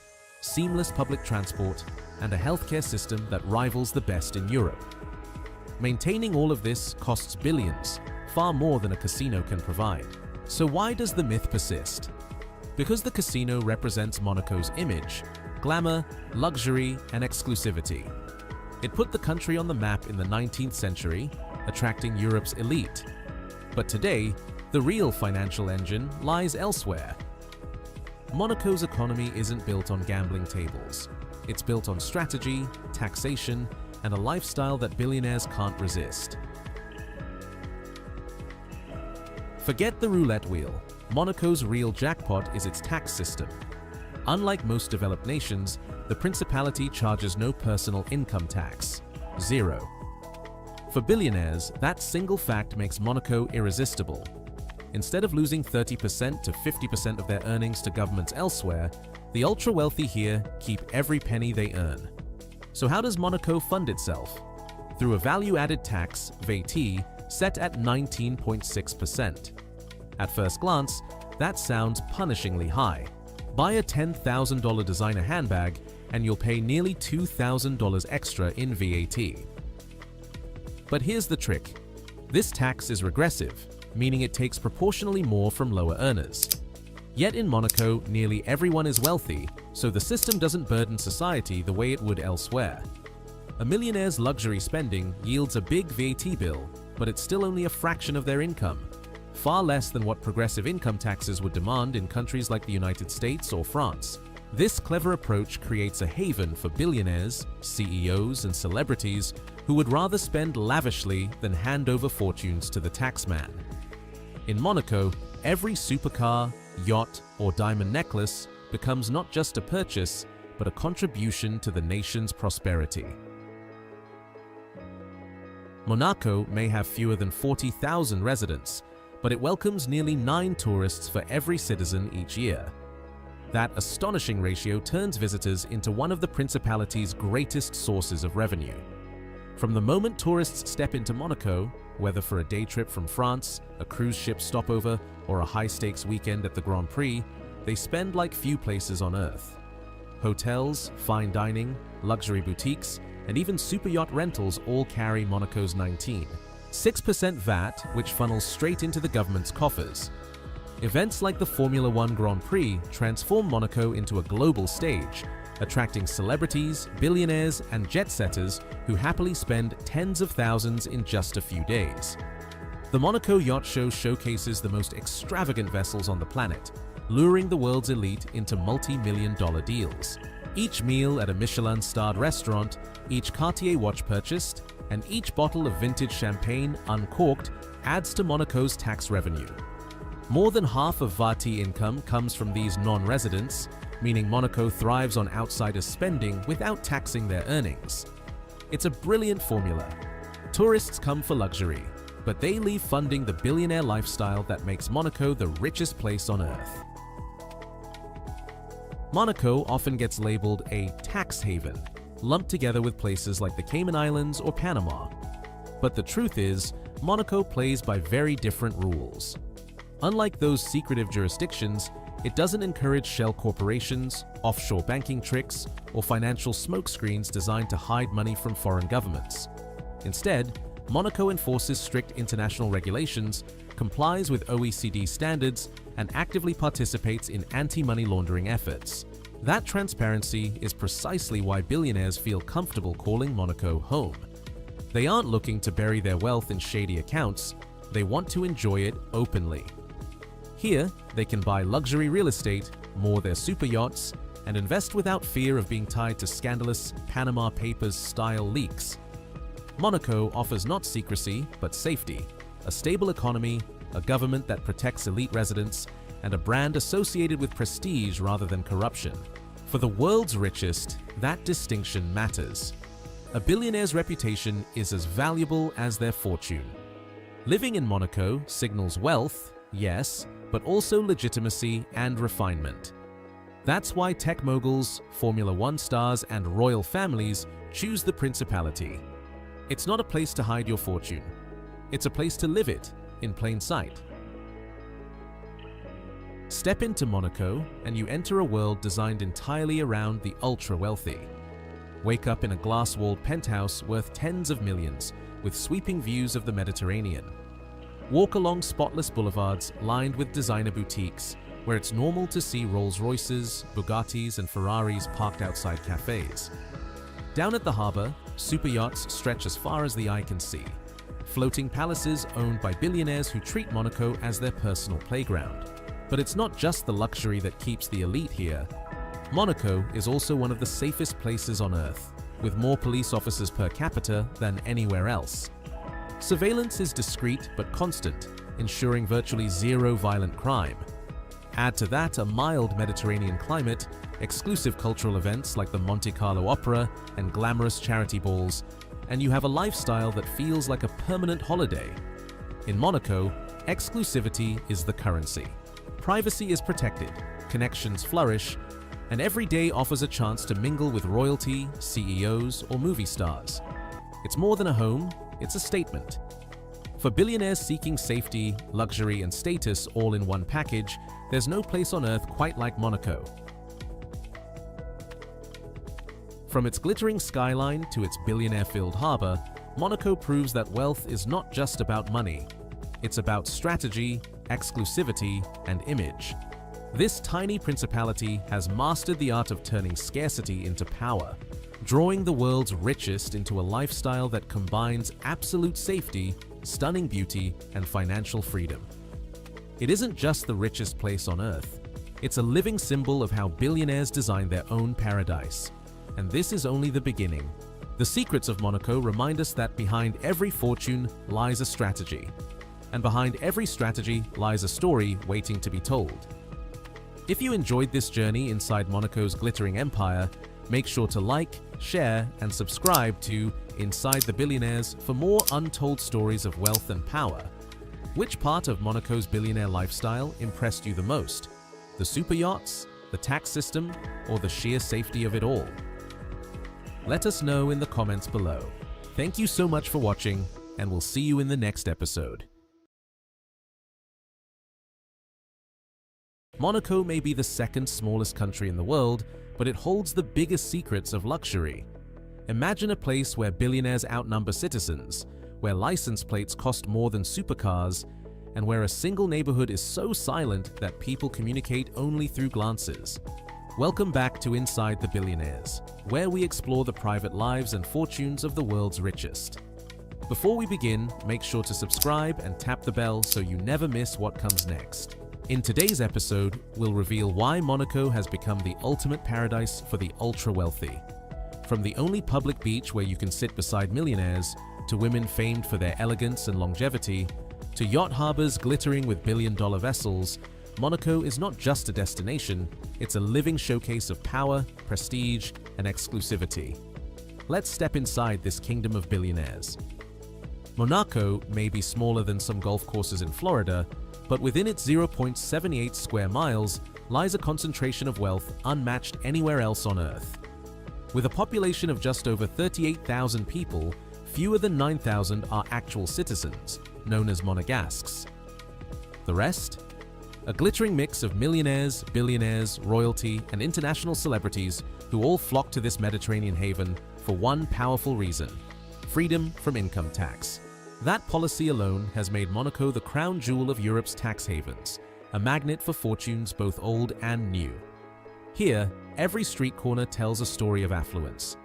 seamless public transport, and a healthcare system that rivals the best in Europe. Maintaining all of this costs billions, far more than a casino can provide. So why does the myth persist? Because the casino represents Monaco's image, glamour, luxury, and exclusivity. It put the country on the map in the 19th century, attracting Europe's elite. But today, the real financial engine lies elsewhere. Monaco's economy isn't built on gambling tables. It's built on strategy, taxation, and a lifestyle that billionaires can't resist. Forget the roulette wheel. Monaco's real jackpot is its tax system. Unlike most developed nations, the principality charges no personal income tax, 0. For billionaires, that single fact makes Monaco irresistible. Instead of losing 30% to 50% of their earnings to governments elsewhere, the ultra-wealthy here keep every penny they earn. So how does Monaco fund itself? Through a value-added tax, VAT, set at 19.6%. At first glance, that sounds punishingly high. Buy a $10,000 designer handbag and you'll pay nearly $2,000 extra in VAT. But here's the trick. This tax is regressive, meaning it takes proportionally more from lower earners. Yet in Monaco, nearly everyone is wealthy, so the system doesn't burden society the way it would elsewhere. A millionaire's luxury spending yields a big VAT bill, but it's still only a fraction of their income, far less than what progressive income taxes would demand in countries like the United States or France. This clever approach creates a haven for billionaires, CEOs, and celebrities who would rather spend lavishly than hand over fortunes to the taxman. In Monaco, every supercar, yacht, or diamond necklace becomes not just a purchase, but a contribution to the nation's prosperity. Monaco may have fewer than 40,000 residents, but it welcomes nearly 9 tourists for every citizen each year. That astonishing ratio turns visitors into one of the Principality's greatest sources of revenue. From the moment tourists step into Monaco, whether for a day trip from France, a cruise ship stopover, or a high-stakes weekend at the Grand Prix, they spend like few places on Earth. Hotels, fine dining, luxury boutiques, and even super yacht rentals all carry Monaco's 19.6% VAT, which funnels straight into the government's coffers. Events like the Formula One Grand Prix transform Monaco into a global stage, attracting celebrities, billionaires, and jet-setters who happily spend tens of thousands in just a few days. The Monaco Yacht Show showcases the most extravagant vessels on the planet, luring the world's elite into multi-million-dollar deals. Each meal at a Michelin-starred restaurant, each Cartier watch purchased, and each bottle of vintage champagne uncorked adds to Monaco's tax revenue. More than half of VAT income comes from these non-residents, meaning Monaco thrives on outsiders' spending without taxing their earnings. It's a brilliant formula. Tourists come for luxury, but they leave funding the billionaire lifestyle that makes Monaco the richest place on Earth. Monaco often gets labeled a tax haven, lumped together with places like the Cayman Islands or Panama. But the truth is, Monaco plays by very different rules. Unlike those secretive jurisdictions, it doesn't encourage shell corporations, offshore banking tricks, or financial smokescreens designed to hide money from foreign governments. Instead, Monaco enforces strict international regulations, complies with OECD standards, and actively participates in anti-money laundering efforts. That transparency is precisely why billionaires feel comfortable calling Monaco home. They aren't looking to bury their wealth in shady accounts, they want to enjoy it openly. Here, they can buy luxury real estate, moor their super yachts, and invest without fear of being tied to scandalous Panama Papers-style leaks. Monaco offers not secrecy, but safety, a stable economy, a government that protects elite residents, and a brand associated with prestige rather than corruption. For the world's richest, that distinction matters. A billionaire's reputation is as valuable as their fortune. Living in Monaco signals wealth, yes, but also legitimacy and refinement. That's why tech moguls, Formula One stars, and royal families choose the Principality. It's not a place to hide your fortune. It's a place to live it in plain sight. Step into Monaco and you enter a world designed entirely around the ultra-wealthy. Wake up in a glass-walled penthouse worth tens of millions with sweeping views of the Mediterranean. Walk along spotless boulevards lined with designer boutiques where it's normal to see Rolls-Royces, Bugattis, and Ferraris parked outside cafes. Down at the harbor, super yachts stretch as far as the eye can see. Floating palaces owned by billionaires who treat Monaco as their personal playground. But it's not just the luxury that keeps the elite here. Monaco is also one of the safest places on Earth, with more police officers per capita than anywhere else. Surveillance is discreet but constant, ensuring virtually zero violent crime. Add to that a mild Mediterranean climate, exclusive cultural events like the Monte Carlo Opera, and glamorous charity balls, and you have a lifestyle that feels like a permanent holiday. In Monaco, exclusivity is the currency. Privacy is protected, connections flourish, and every day offers a chance to mingle with royalty, CEOs, or movie stars. It's more than a home, it's a statement. For billionaires seeking safety, luxury, and status all in one package, there's no place on Earth quite like Monaco. From its glittering skyline to its billionaire-filled harbor, Monaco proves that wealth is not just about money. It's about strategy, exclusivity, and image. This tiny principality has mastered the art of turning scarcity into power, drawing the world's richest into a lifestyle that combines absolute safety, stunning beauty, and financial freedom. It isn't just the richest place on earth. It's a living symbol of how billionaires design their own paradise. And this is only the beginning. The secrets of Monaco remind us that behind every fortune lies a strategy. And behind every strategy lies a story waiting to be told. If you enjoyed this journey inside Monaco's glittering empire, make sure to like, share, and subscribe to Inside the Billionaires for more untold stories of wealth and power. Which part of Monaco's billionaire lifestyle impressed you the most? The super yachts, the tax system, or the sheer safety of it all? Let us know in the comments below. Thank you so much for watching, and we'll see you in the next episode. Monaco may be the second smallest country in the world, but it holds the biggest secrets of luxury. Imagine a place where billionaires outnumber citizens, where license plates cost more than supercars, and where a single neighborhood is so silent that people communicate only through glances. Welcome back to Inside the Billionaires, where we explore the private lives and fortunes of the world's richest. Before we begin, make sure to subscribe and tap the bell so you never miss what comes next. In today's episode, we'll reveal why Monaco has become the ultimate paradise for the ultra-wealthy. From the only public beach where you can sit beside millionaires, to women famed for their elegance and longevity, to yacht harbors glittering with billion-dollar vessels, Monaco is not just a destination, it's a living showcase of power, prestige, and exclusivity. Let's step inside this kingdom of billionaires. Monaco may be smaller than some golf courses in Florida, but within its 0.78 square miles lies a concentration of wealth unmatched anywhere else on Earth. With a population of just over 38,000 people, fewer than 9,000 are actual citizens, known as monegasques. The rest? A glittering mix of millionaires, billionaires, royalty, and international celebrities who all flock to this Mediterranean haven for one powerful reason: freedom from income tax. That policy alone has made Monaco the crown jewel of Europe's tax havens, a magnet for fortunes both old and new. Here, every street corner tells a story of affluence.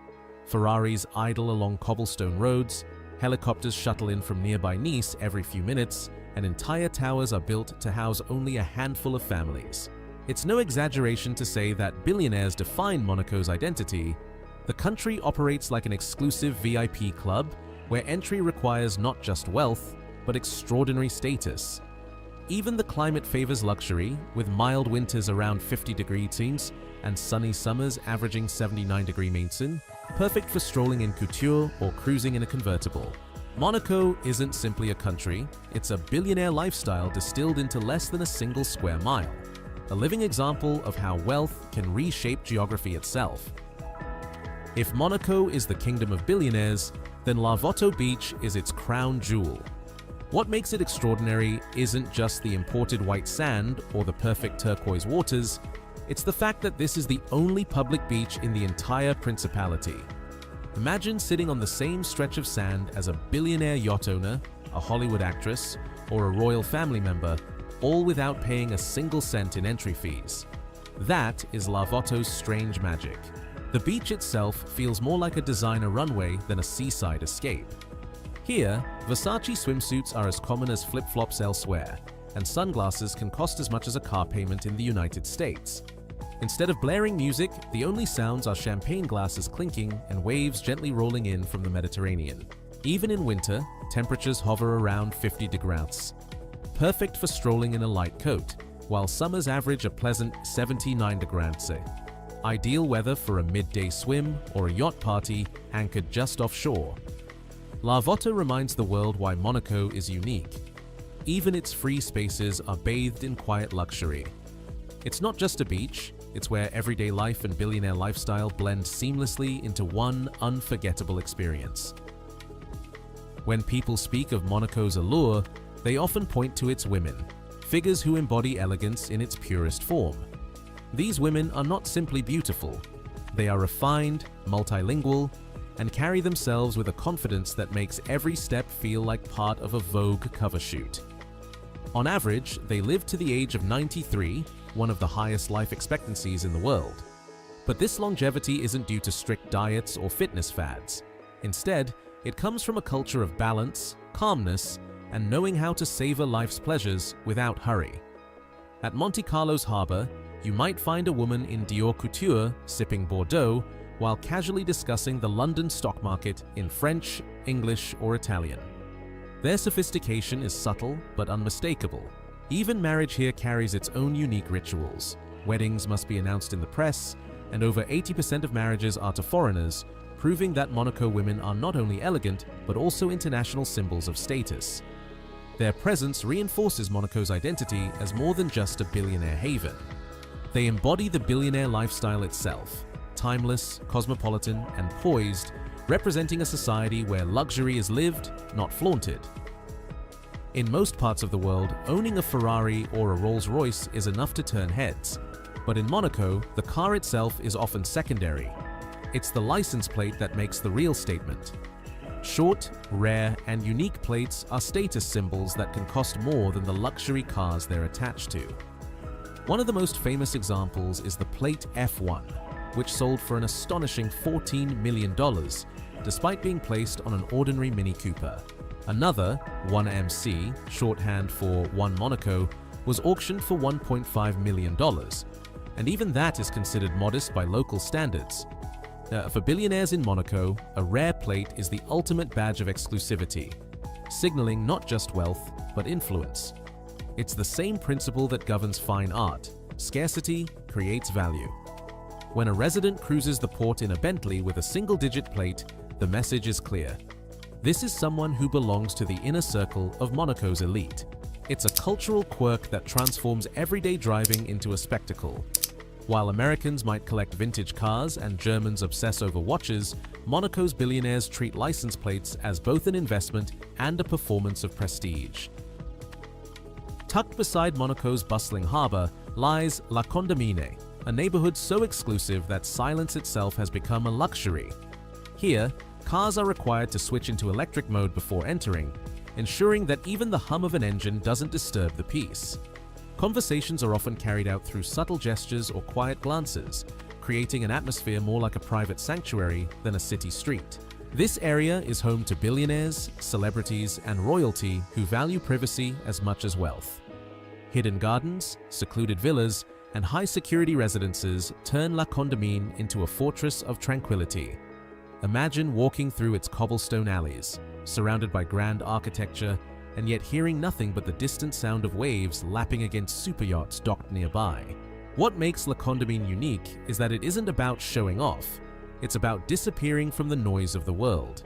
Ferraris idle along cobblestone roads, helicopters shuttle in from nearby Nice every few minutes, and entire towers are built to house only a handful of families. It's no exaggeration to say that billionaires define Monaco's identity. The country operates like an exclusive VIP club where entry requires not just wealth, but extraordinary status. Even the climate favors luxury, with mild winters around 50-degree teens and sunny summers averaging 79-degree maintain, perfect for strolling in couture or cruising in a convertible. Monaco isn't simply a country, it's a billionaire lifestyle distilled into less than a single square mile, a living example of how wealth can reshape geography itself. If Monaco is the kingdom of billionaires, then Lavoto Beach is its crown jewel. What makes it extraordinary isn't just the imported white sand or the perfect turquoise waters, it's the fact that this is the only public beach in the entire principality. Imagine sitting on the same stretch of sand as a billionaire yacht owner, a Hollywood actress, or a royal family member, all without paying a single cent in entry fees. That is Lavoto's strange magic. The beach itself feels more like a designer runway than a seaside escape. Here, Versace swimsuits are as common as flip-flops elsewhere, and sunglasses can cost as much as a car payment in the United States. Instead of blaring music, the only sounds are champagne glasses clinking and waves gently rolling in from the Mediterranean. Even in winter, temperatures hover around 50 degrees, perfect for strolling in a light coat, while summers average a pleasant 79 degrees. Ideal weather for a midday swim or a yacht party anchored just offshore. Lavoto reminds the world why Monaco is unique. Even its free spaces are bathed in quiet luxury. It's not just a beach, it's where everyday life and billionaire lifestyle blend seamlessly into one unforgettable experience. When people speak of Monaco's allure, they often point to its women, figures who embody elegance in its purest form. These women are not simply beautiful, they are refined, multilingual, and carry themselves with a confidence that makes every step feel like part of a Vogue cover shoot. On average, they live to the age of 93, one of the highest life expectancies in the world. But this longevity isn't due to strict diets or fitness fads. Instead, it comes from a culture of balance, calmness, and knowing how to savor life's pleasures without hurry. At Monte Carlo's harbor, you might find a woman in Dior Couture sipping Bordeaux while casually discussing the London stock market in French, English, or Italian. Their sophistication is subtle but unmistakable. Even marriage here carries its own unique rituals. Weddings must be announced in the press, and over 80% of marriages are to foreigners, proving that Monaco women are not only elegant but also international symbols of status. Their presence reinforces Monaco's identity as more than just a billionaire haven. They embody the billionaire lifestyle itself, timeless, cosmopolitan, and poised, representing a society where luxury is lived, not flaunted. In most parts of the world, owning a Ferrari or a Rolls-Royce is enough to turn heads. But in Monaco, the car itself is often secondary. It's the license plate that makes the real statement. Short, rare, and unique plates are status symbols that can cost more than the luxury cars they're attached to. One of the most famous examples is the plate F1, which sold for an astonishing $14 million, despite being placed on an ordinary Mini Cooper. Another, 1MC, shorthand for 1 Monaco, was auctioned for $1.5 million, and even that is considered modest by local standards. For billionaires in Monaco, a rare plate is the ultimate badge of exclusivity, signaling not just wealth, but influence. It's the same principle that governs fine art. Scarcity creates value. When a resident cruises the port in a Bentley with a single-digit plate, the message is clear. This is someone who belongs to the inner circle of Monaco's elite. It's a cultural quirk that transforms everyday driving into a spectacle. While Americans might collect vintage cars and Germans obsess over watches, Monaco's billionaires treat license plates as both an investment and a performance of prestige. Tucked beside Monaco's bustling harbor lies La Condamine, a neighborhood so exclusive that silence itself has become a luxury. Here, cars are required to switch into electric mode before entering, ensuring that even the hum of an engine doesn't disturb the peace. Conversations are often carried out through subtle gestures or quiet glances, creating an atmosphere more like a private sanctuary than a city street. This area is home to billionaires, celebrities, and royalty who value privacy as much as wealth. Hidden gardens, secluded villas, and high-security residences turn La Condamine into a fortress of tranquility. Imagine walking through its cobblestone alleys, surrounded by grand architecture, and yet hearing nothing but the distant sound of waves lapping against superyachts docked nearby. What makes La Condamine unique is that it isn't about showing off. It's about disappearing from the noise of the world.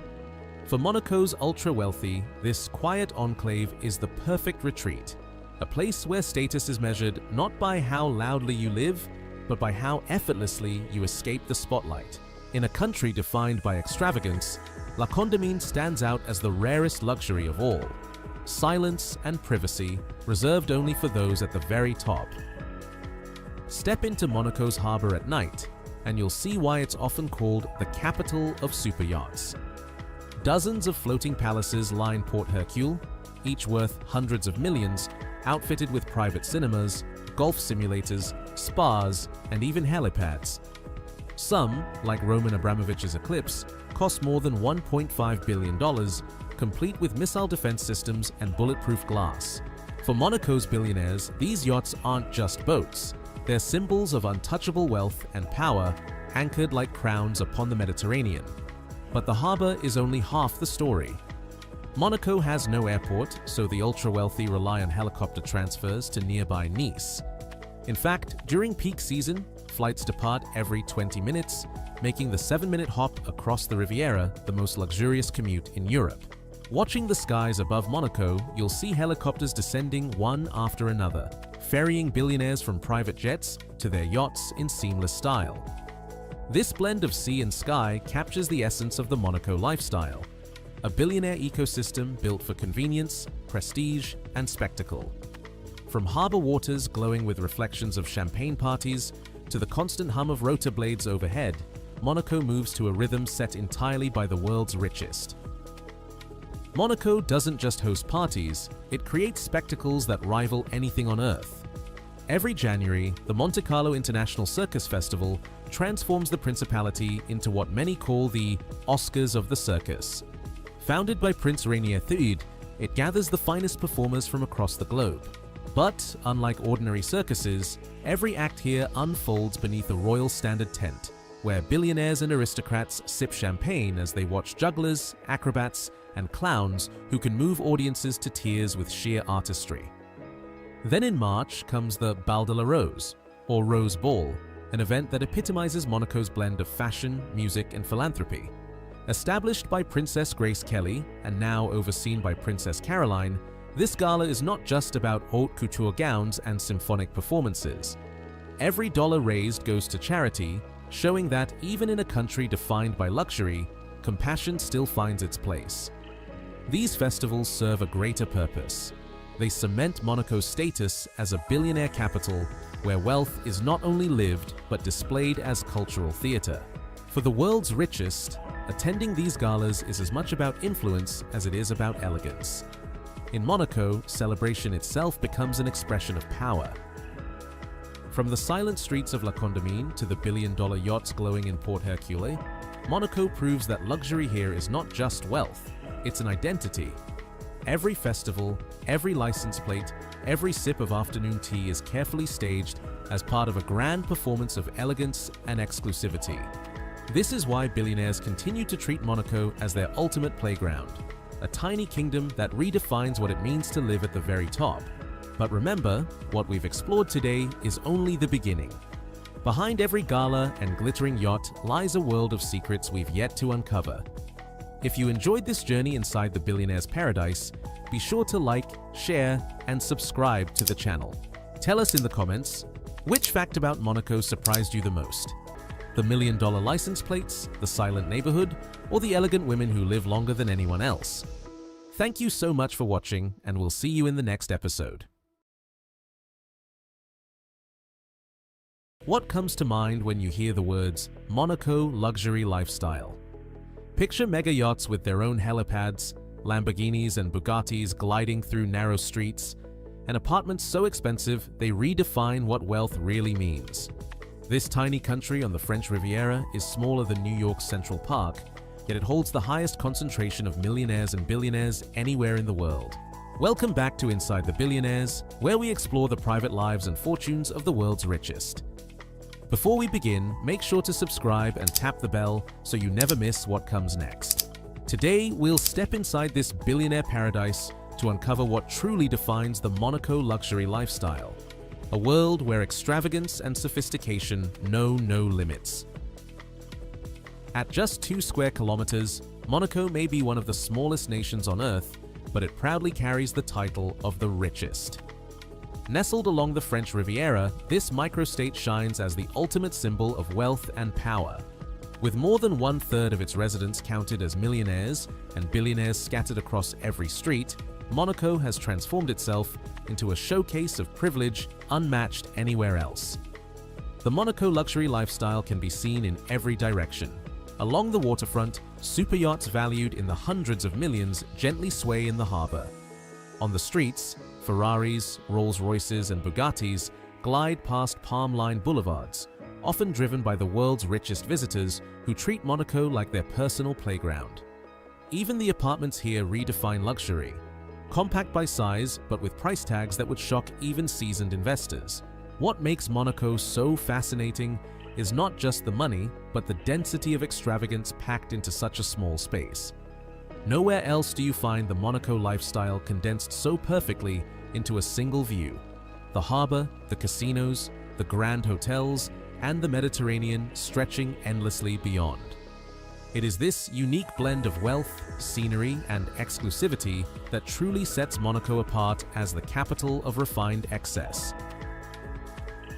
For Monaco's ultra-wealthy, this quiet enclave is the perfect retreat, a place where status is measured not by how loudly you live, but by how effortlessly you escape the spotlight. In a country defined by extravagance, La Condamine stands out as the rarest luxury of all. Silence and privacy, reserved only for those at the very top. Step into Monaco's harbor at night, and you'll see why it's often called the capital of superyachts. Dozens of floating palaces line Port Hercule, each worth hundreds of millions, outfitted with private cinemas, golf simulators, spas, and even helipads. Some, like Roman Abramovich's Eclipse, cost more than $1.5 billion, complete with missile defense systems and bulletproof glass. For Monaco's billionaires, these yachts aren't just boats. They're symbols of untouchable wealth and power, anchored like crowns upon the Mediterranean. But the harbor is only half the story. Monaco has no airport, so the ultra-wealthy rely on helicopter transfers to nearby Nice. In fact, during peak season, flights depart every 20 minutes, making the 7-minute hop across the Riviera the most luxurious commute in Europe. Watching the skies above Monaco, you'll see helicopters descending one after another, ferrying billionaires from private jets to their yachts in seamless style. This blend of sea and sky captures the essence of the Monaco lifestyle, a billionaire ecosystem built for convenience, prestige, and spectacle. From harbor waters glowing with reflections of champagne parties to the constant hum of rotor blades overhead, Monaco moves to a rhythm set entirely by the world's richest. Monaco doesn't just host parties, it creates spectacles that rival anything on Earth. Every January, the Monte Carlo International Circus Festival transforms the principality into what many call the Oscars of the circus. Founded by Prince Rainier III, it gathers the finest performers from across the globe. But, unlike ordinary circuses, every act here unfolds beneath a royal standard tent, where billionaires and aristocrats sip champagne as they watch jugglers, acrobats, and clowns who can move audiences to tears with sheer artistry. Then in March comes the Bal de la Rose, or Rose Ball, an event that epitomizes Monaco's blend of fashion, music, and philanthropy. Established by Princess Grace Kelly and now overseen by Princess Caroline, this gala is not just about haute couture gowns and symphonic performances. Every dollar raised goes to charity, showing that even in a country defined by luxury, compassion still finds its place. These festivals serve a greater purpose. They cement Monaco's status as a billionaire capital where wealth is not only lived but displayed as cultural theater. For the world's richest, attending these galas is as much about influence as it is about elegance. In Monaco, celebration itself becomes an expression of power. From the silent streets of La Condamine to the billion-dollar yachts glowing in Port Hercule, Monaco proves that luxury here is not just wealth, it's an identity. Every festival, every license plate, every sip of afternoon tea is carefully staged as part of a grand performance of elegance and exclusivity. This is why billionaires continue to treat Monaco as their ultimate playground, a tiny kingdom that redefines what it means to live at the very top. But remember, what we've explored today is only the beginning. Behind every gala and glittering yacht lies a world of secrets we've yet to uncover. If you enjoyed this journey inside the Billionaire's paradise, be sure to like, share, and subscribe to the channel. Tell us in the comments, which fact about Monaco surprised you the most? The million-dollar license plates, the silent neighborhood, or the elegant women who live longer than anyone else? Thank you so much for watching, and we'll see you in the next episode. What comes to mind when you hear the words Monaco luxury lifestyle? Picture mega yachts with their own helipads, Lamborghinis and Bugattis gliding through narrow streets, and apartments so expensive they redefine what wealth really means. This tiny country on the French Riviera is smaller than New York's Central Park, yet it holds the highest concentration of millionaires and billionaires anywhere in the world. Welcome back to Inside the Billionaires, where we explore the private lives and fortunes of the world's richest. Before we begin, make sure to subscribe and tap the bell so you never miss what comes next. Today, we'll step inside this billionaire paradise to uncover what truly defines the Monaco luxury lifestyle, a world where extravagance and sophistication know no limits. At just 2 square kilometers, Monaco may be one of the smallest nations on Earth, but it proudly carries the title of the richest. Nestled along the French Riviera, this microstate shines as the ultimate symbol of wealth and power. With more than 1/3 of its residents counted as millionaires and billionaires scattered across every street, Monaco has transformed itself into a showcase of privilege unmatched anywhere else. The Monaco luxury lifestyle can be seen in every direction. Along the waterfront, superyachts valued in the hundreds of millions gently sway in the harbor. On the streets, Ferraris, Rolls-Royces, and Bugattis glide past palm-lined boulevards, often driven by the world's richest visitors who treat Monaco like their personal playground. Even the apartments here redefine luxury. Compact by size, but with price tags that would shock even seasoned investors. What makes Monaco so fascinating is not just the money, but the density of extravagance packed into such a small space. Nowhere else do you find the Monaco lifestyle condensed so perfectly into a single view. The harbor, the casinos, the grand hotels, and the Mediterranean stretching endlessly beyond. It is this unique blend of wealth, scenery, and exclusivity that truly sets Monaco apart as the capital of refined excess.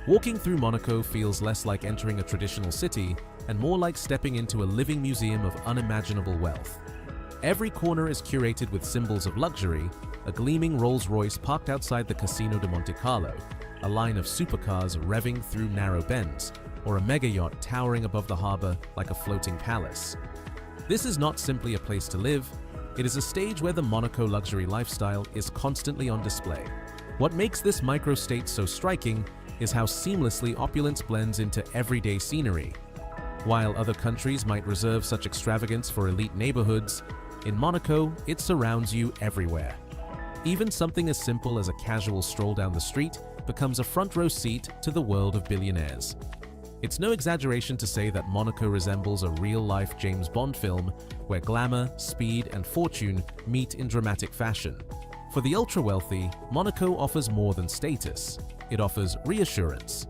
Walking through Monaco feels less like entering a traditional city and more like stepping into a living museum of unimaginable wealth. Every corner is curated with symbols of luxury, a gleaming Rolls-Royce parked outside the Casino de Monte Carlo, a line of supercars revving through narrow bends, or a mega yacht towering above the harbor like a floating palace. This is not simply a place to live, it is a stage where the Monaco luxury lifestyle is constantly on display. What makes this microstate so striking is how seamlessly opulence blends into everyday scenery. While other countries might reserve such extravagance for elite neighborhoods, in Monaco, it surrounds you everywhere. Even something as simple as a casual stroll down the street becomes a front-row seat to the world of billionaires. It's no exaggeration to say that Monaco resembles a real-life James Bond film where glamour, speed, and fortune meet in dramatic fashion. For the ultra-wealthy, Monaco offers more than status. It offers reassurance.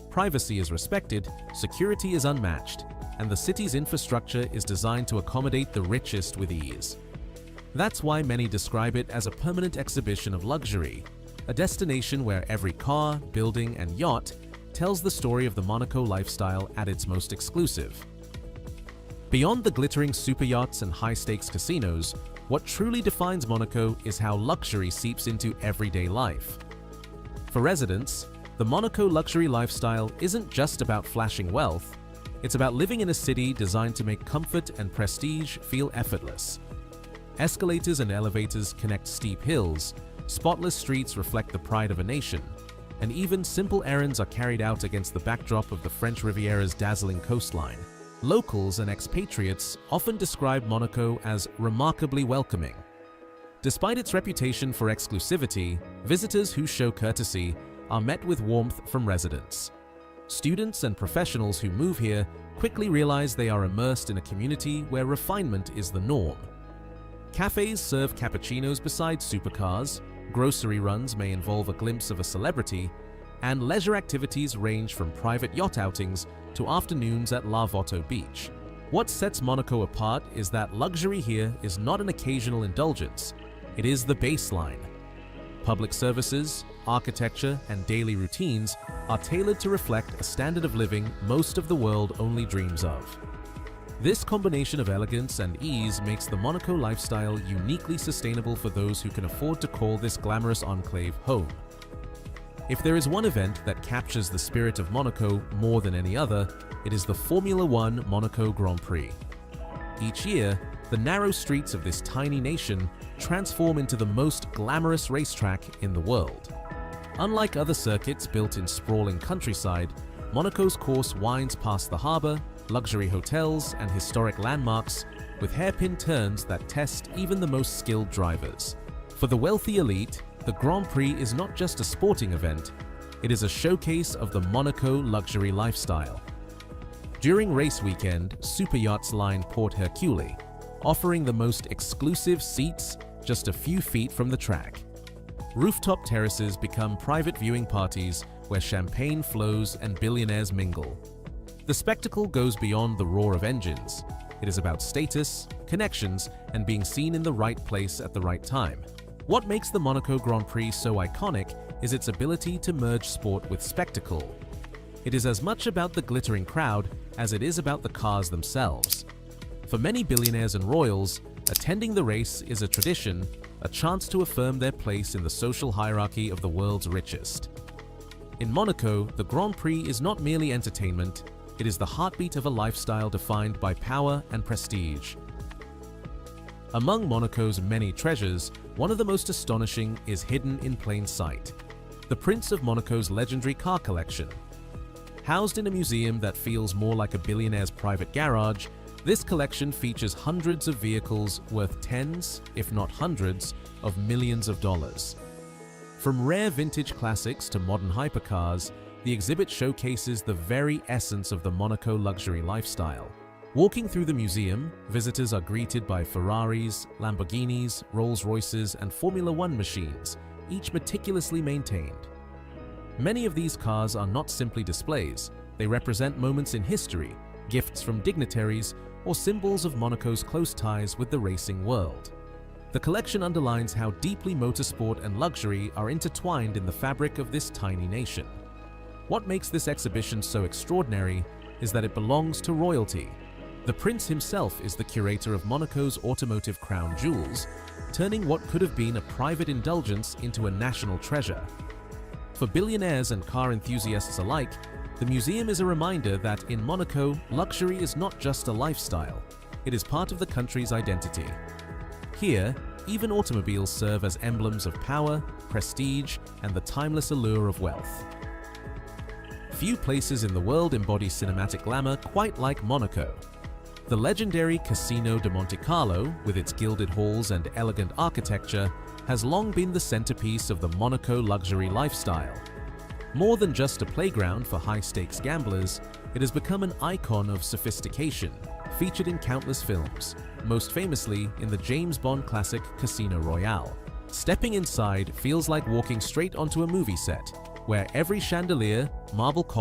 Privacy is respected, security is unmatched, and the city's infrastructure is designed to accommodate the richest with ease. That's why many describe it as a permanent exhibition of luxury, a destination where every car, building, and yacht tells the story of the Monaco lifestyle at its most exclusive. Beyond the glittering superyachts and high-stakes casinos, what truly defines Monaco is how luxury seeps into everyday life. For residents, the Monaco luxury lifestyle isn't just about flashing wealth, it's about living in a city designed to make comfort and prestige feel effortless. Escalators and elevators connect steep hills, spotless streets reflect the pride of a nation, and even simple errands are carried out against the backdrop of the French Riviera's dazzling coastline. Locals and expatriates often describe Monaco as remarkably welcoming. Despite its reputation for exclusivity, visitors who show courtesy are met with warmth from residents. Students and professionals who move here quickly realize they are immersed in a community where refinement is the norm. Cafes serve cappuccinos beside supercars, grocery runs may involve a glimpse of a celebrity, and leisure activities range from private yacht outings to afternoons at La Voto Beach. What sets Monaco apart is that luxury here is not an occasional indulgence, it is the baseline. Public services, architecture, and daily routines are tailored to reflect a standard of living most of the world only dreams of. This combination of elegance and ease makes the Monaco lifestyle uniquely sustainable for those who can afford to call this glamorous enclave home. If there is one event that captures the spirit of Monaco more than any other, it is the Formula One Monaco Grand Prix. Each year, the narrow streets of this tiny nation transform into the most glamorous racetrack in the world. Unlike other circuits built in sprawling countryside, Monaco's course winds past the harbor, luxury hotels, and historic landmarks with hairpin turns that test even the most skilled drivers. For the wealthy elite, the Grand Prix is not just a sporting event, it is a showcase of the Monaco luxury lifestyle. During race weekend, Superyachts line Port Hercule, offering the most exclusive seats just a few feet from the track. Rooftop terraces become private viewing parties where champagne flows and billionaires mingle. The spectacle goes beyond the roar of engines. It is about status, connections, and being seen in the right place at the right time. What makes the Monaco Grand Prix so iconic is its ability to merge sport with spectacle. It is as much about the glittering crowd as it is about the cars themselves. For many billionaires and royals, attending the race is a tradition, a chance to affirm their place in the social hierarchy of the world's richest. In Monaco, the Grand Prix is not merely entertainment, it is the heartbeat of a lifestyle defined by power and prestige. Among Monaco's many treasures, one of the most astonishing is hidden in plain sight: the Prince of Monaco's legendary car collection. Housed in a museum that feels more like a billionaire's private garage, this collection features hundreds of vehicles worth tens, if not hundreds, of millions of dollars. From rare vintage classics to modern hypercars, the exhibit showcases the very essence of the Monaco luxury lifestyle. Walking through the museum, visitors are greeted by Ferraris, Lamborghinis, Rolls-Royces, and Formula One machines, each meticulously maintained. Many of these cars are not simply displays, they represent moments in history, gifts from dignitaries, or symbols of Monaco's close ties with the racing world. The collection underlines how deeply motorsport and luxury are intertwined in the fabric of this tiny nation. What makes this exhibition so extraordinary is that it belongs to royalty. The prince himself is the curator of Monaco's automotive crown jewels, turning what could have been a private indulgence into a national treasure. For billionaires and car enthusiasts alike, the museum is a reminder that in Monaco, luxury is not just a lifestyle, it is part of the country's identity. Here, even automobiles serve as emblems of power, prestige, and the timeless allure of wealth. Few places in the world embody cinematic glamour quite like Monaco. The legendary Casino de Monte Carlo, with its gilded halls and elegant architecture, has long been the centerpiece of the Monaco luxury lifestyle. More than just a playground for high-stakes gamblers, it has become an icon of sophistication, featured in countless films, most famously in the James Bond classic Casino Royale. Stepping inside feels like walking straight onto a movie set, where every chandelier, marble column,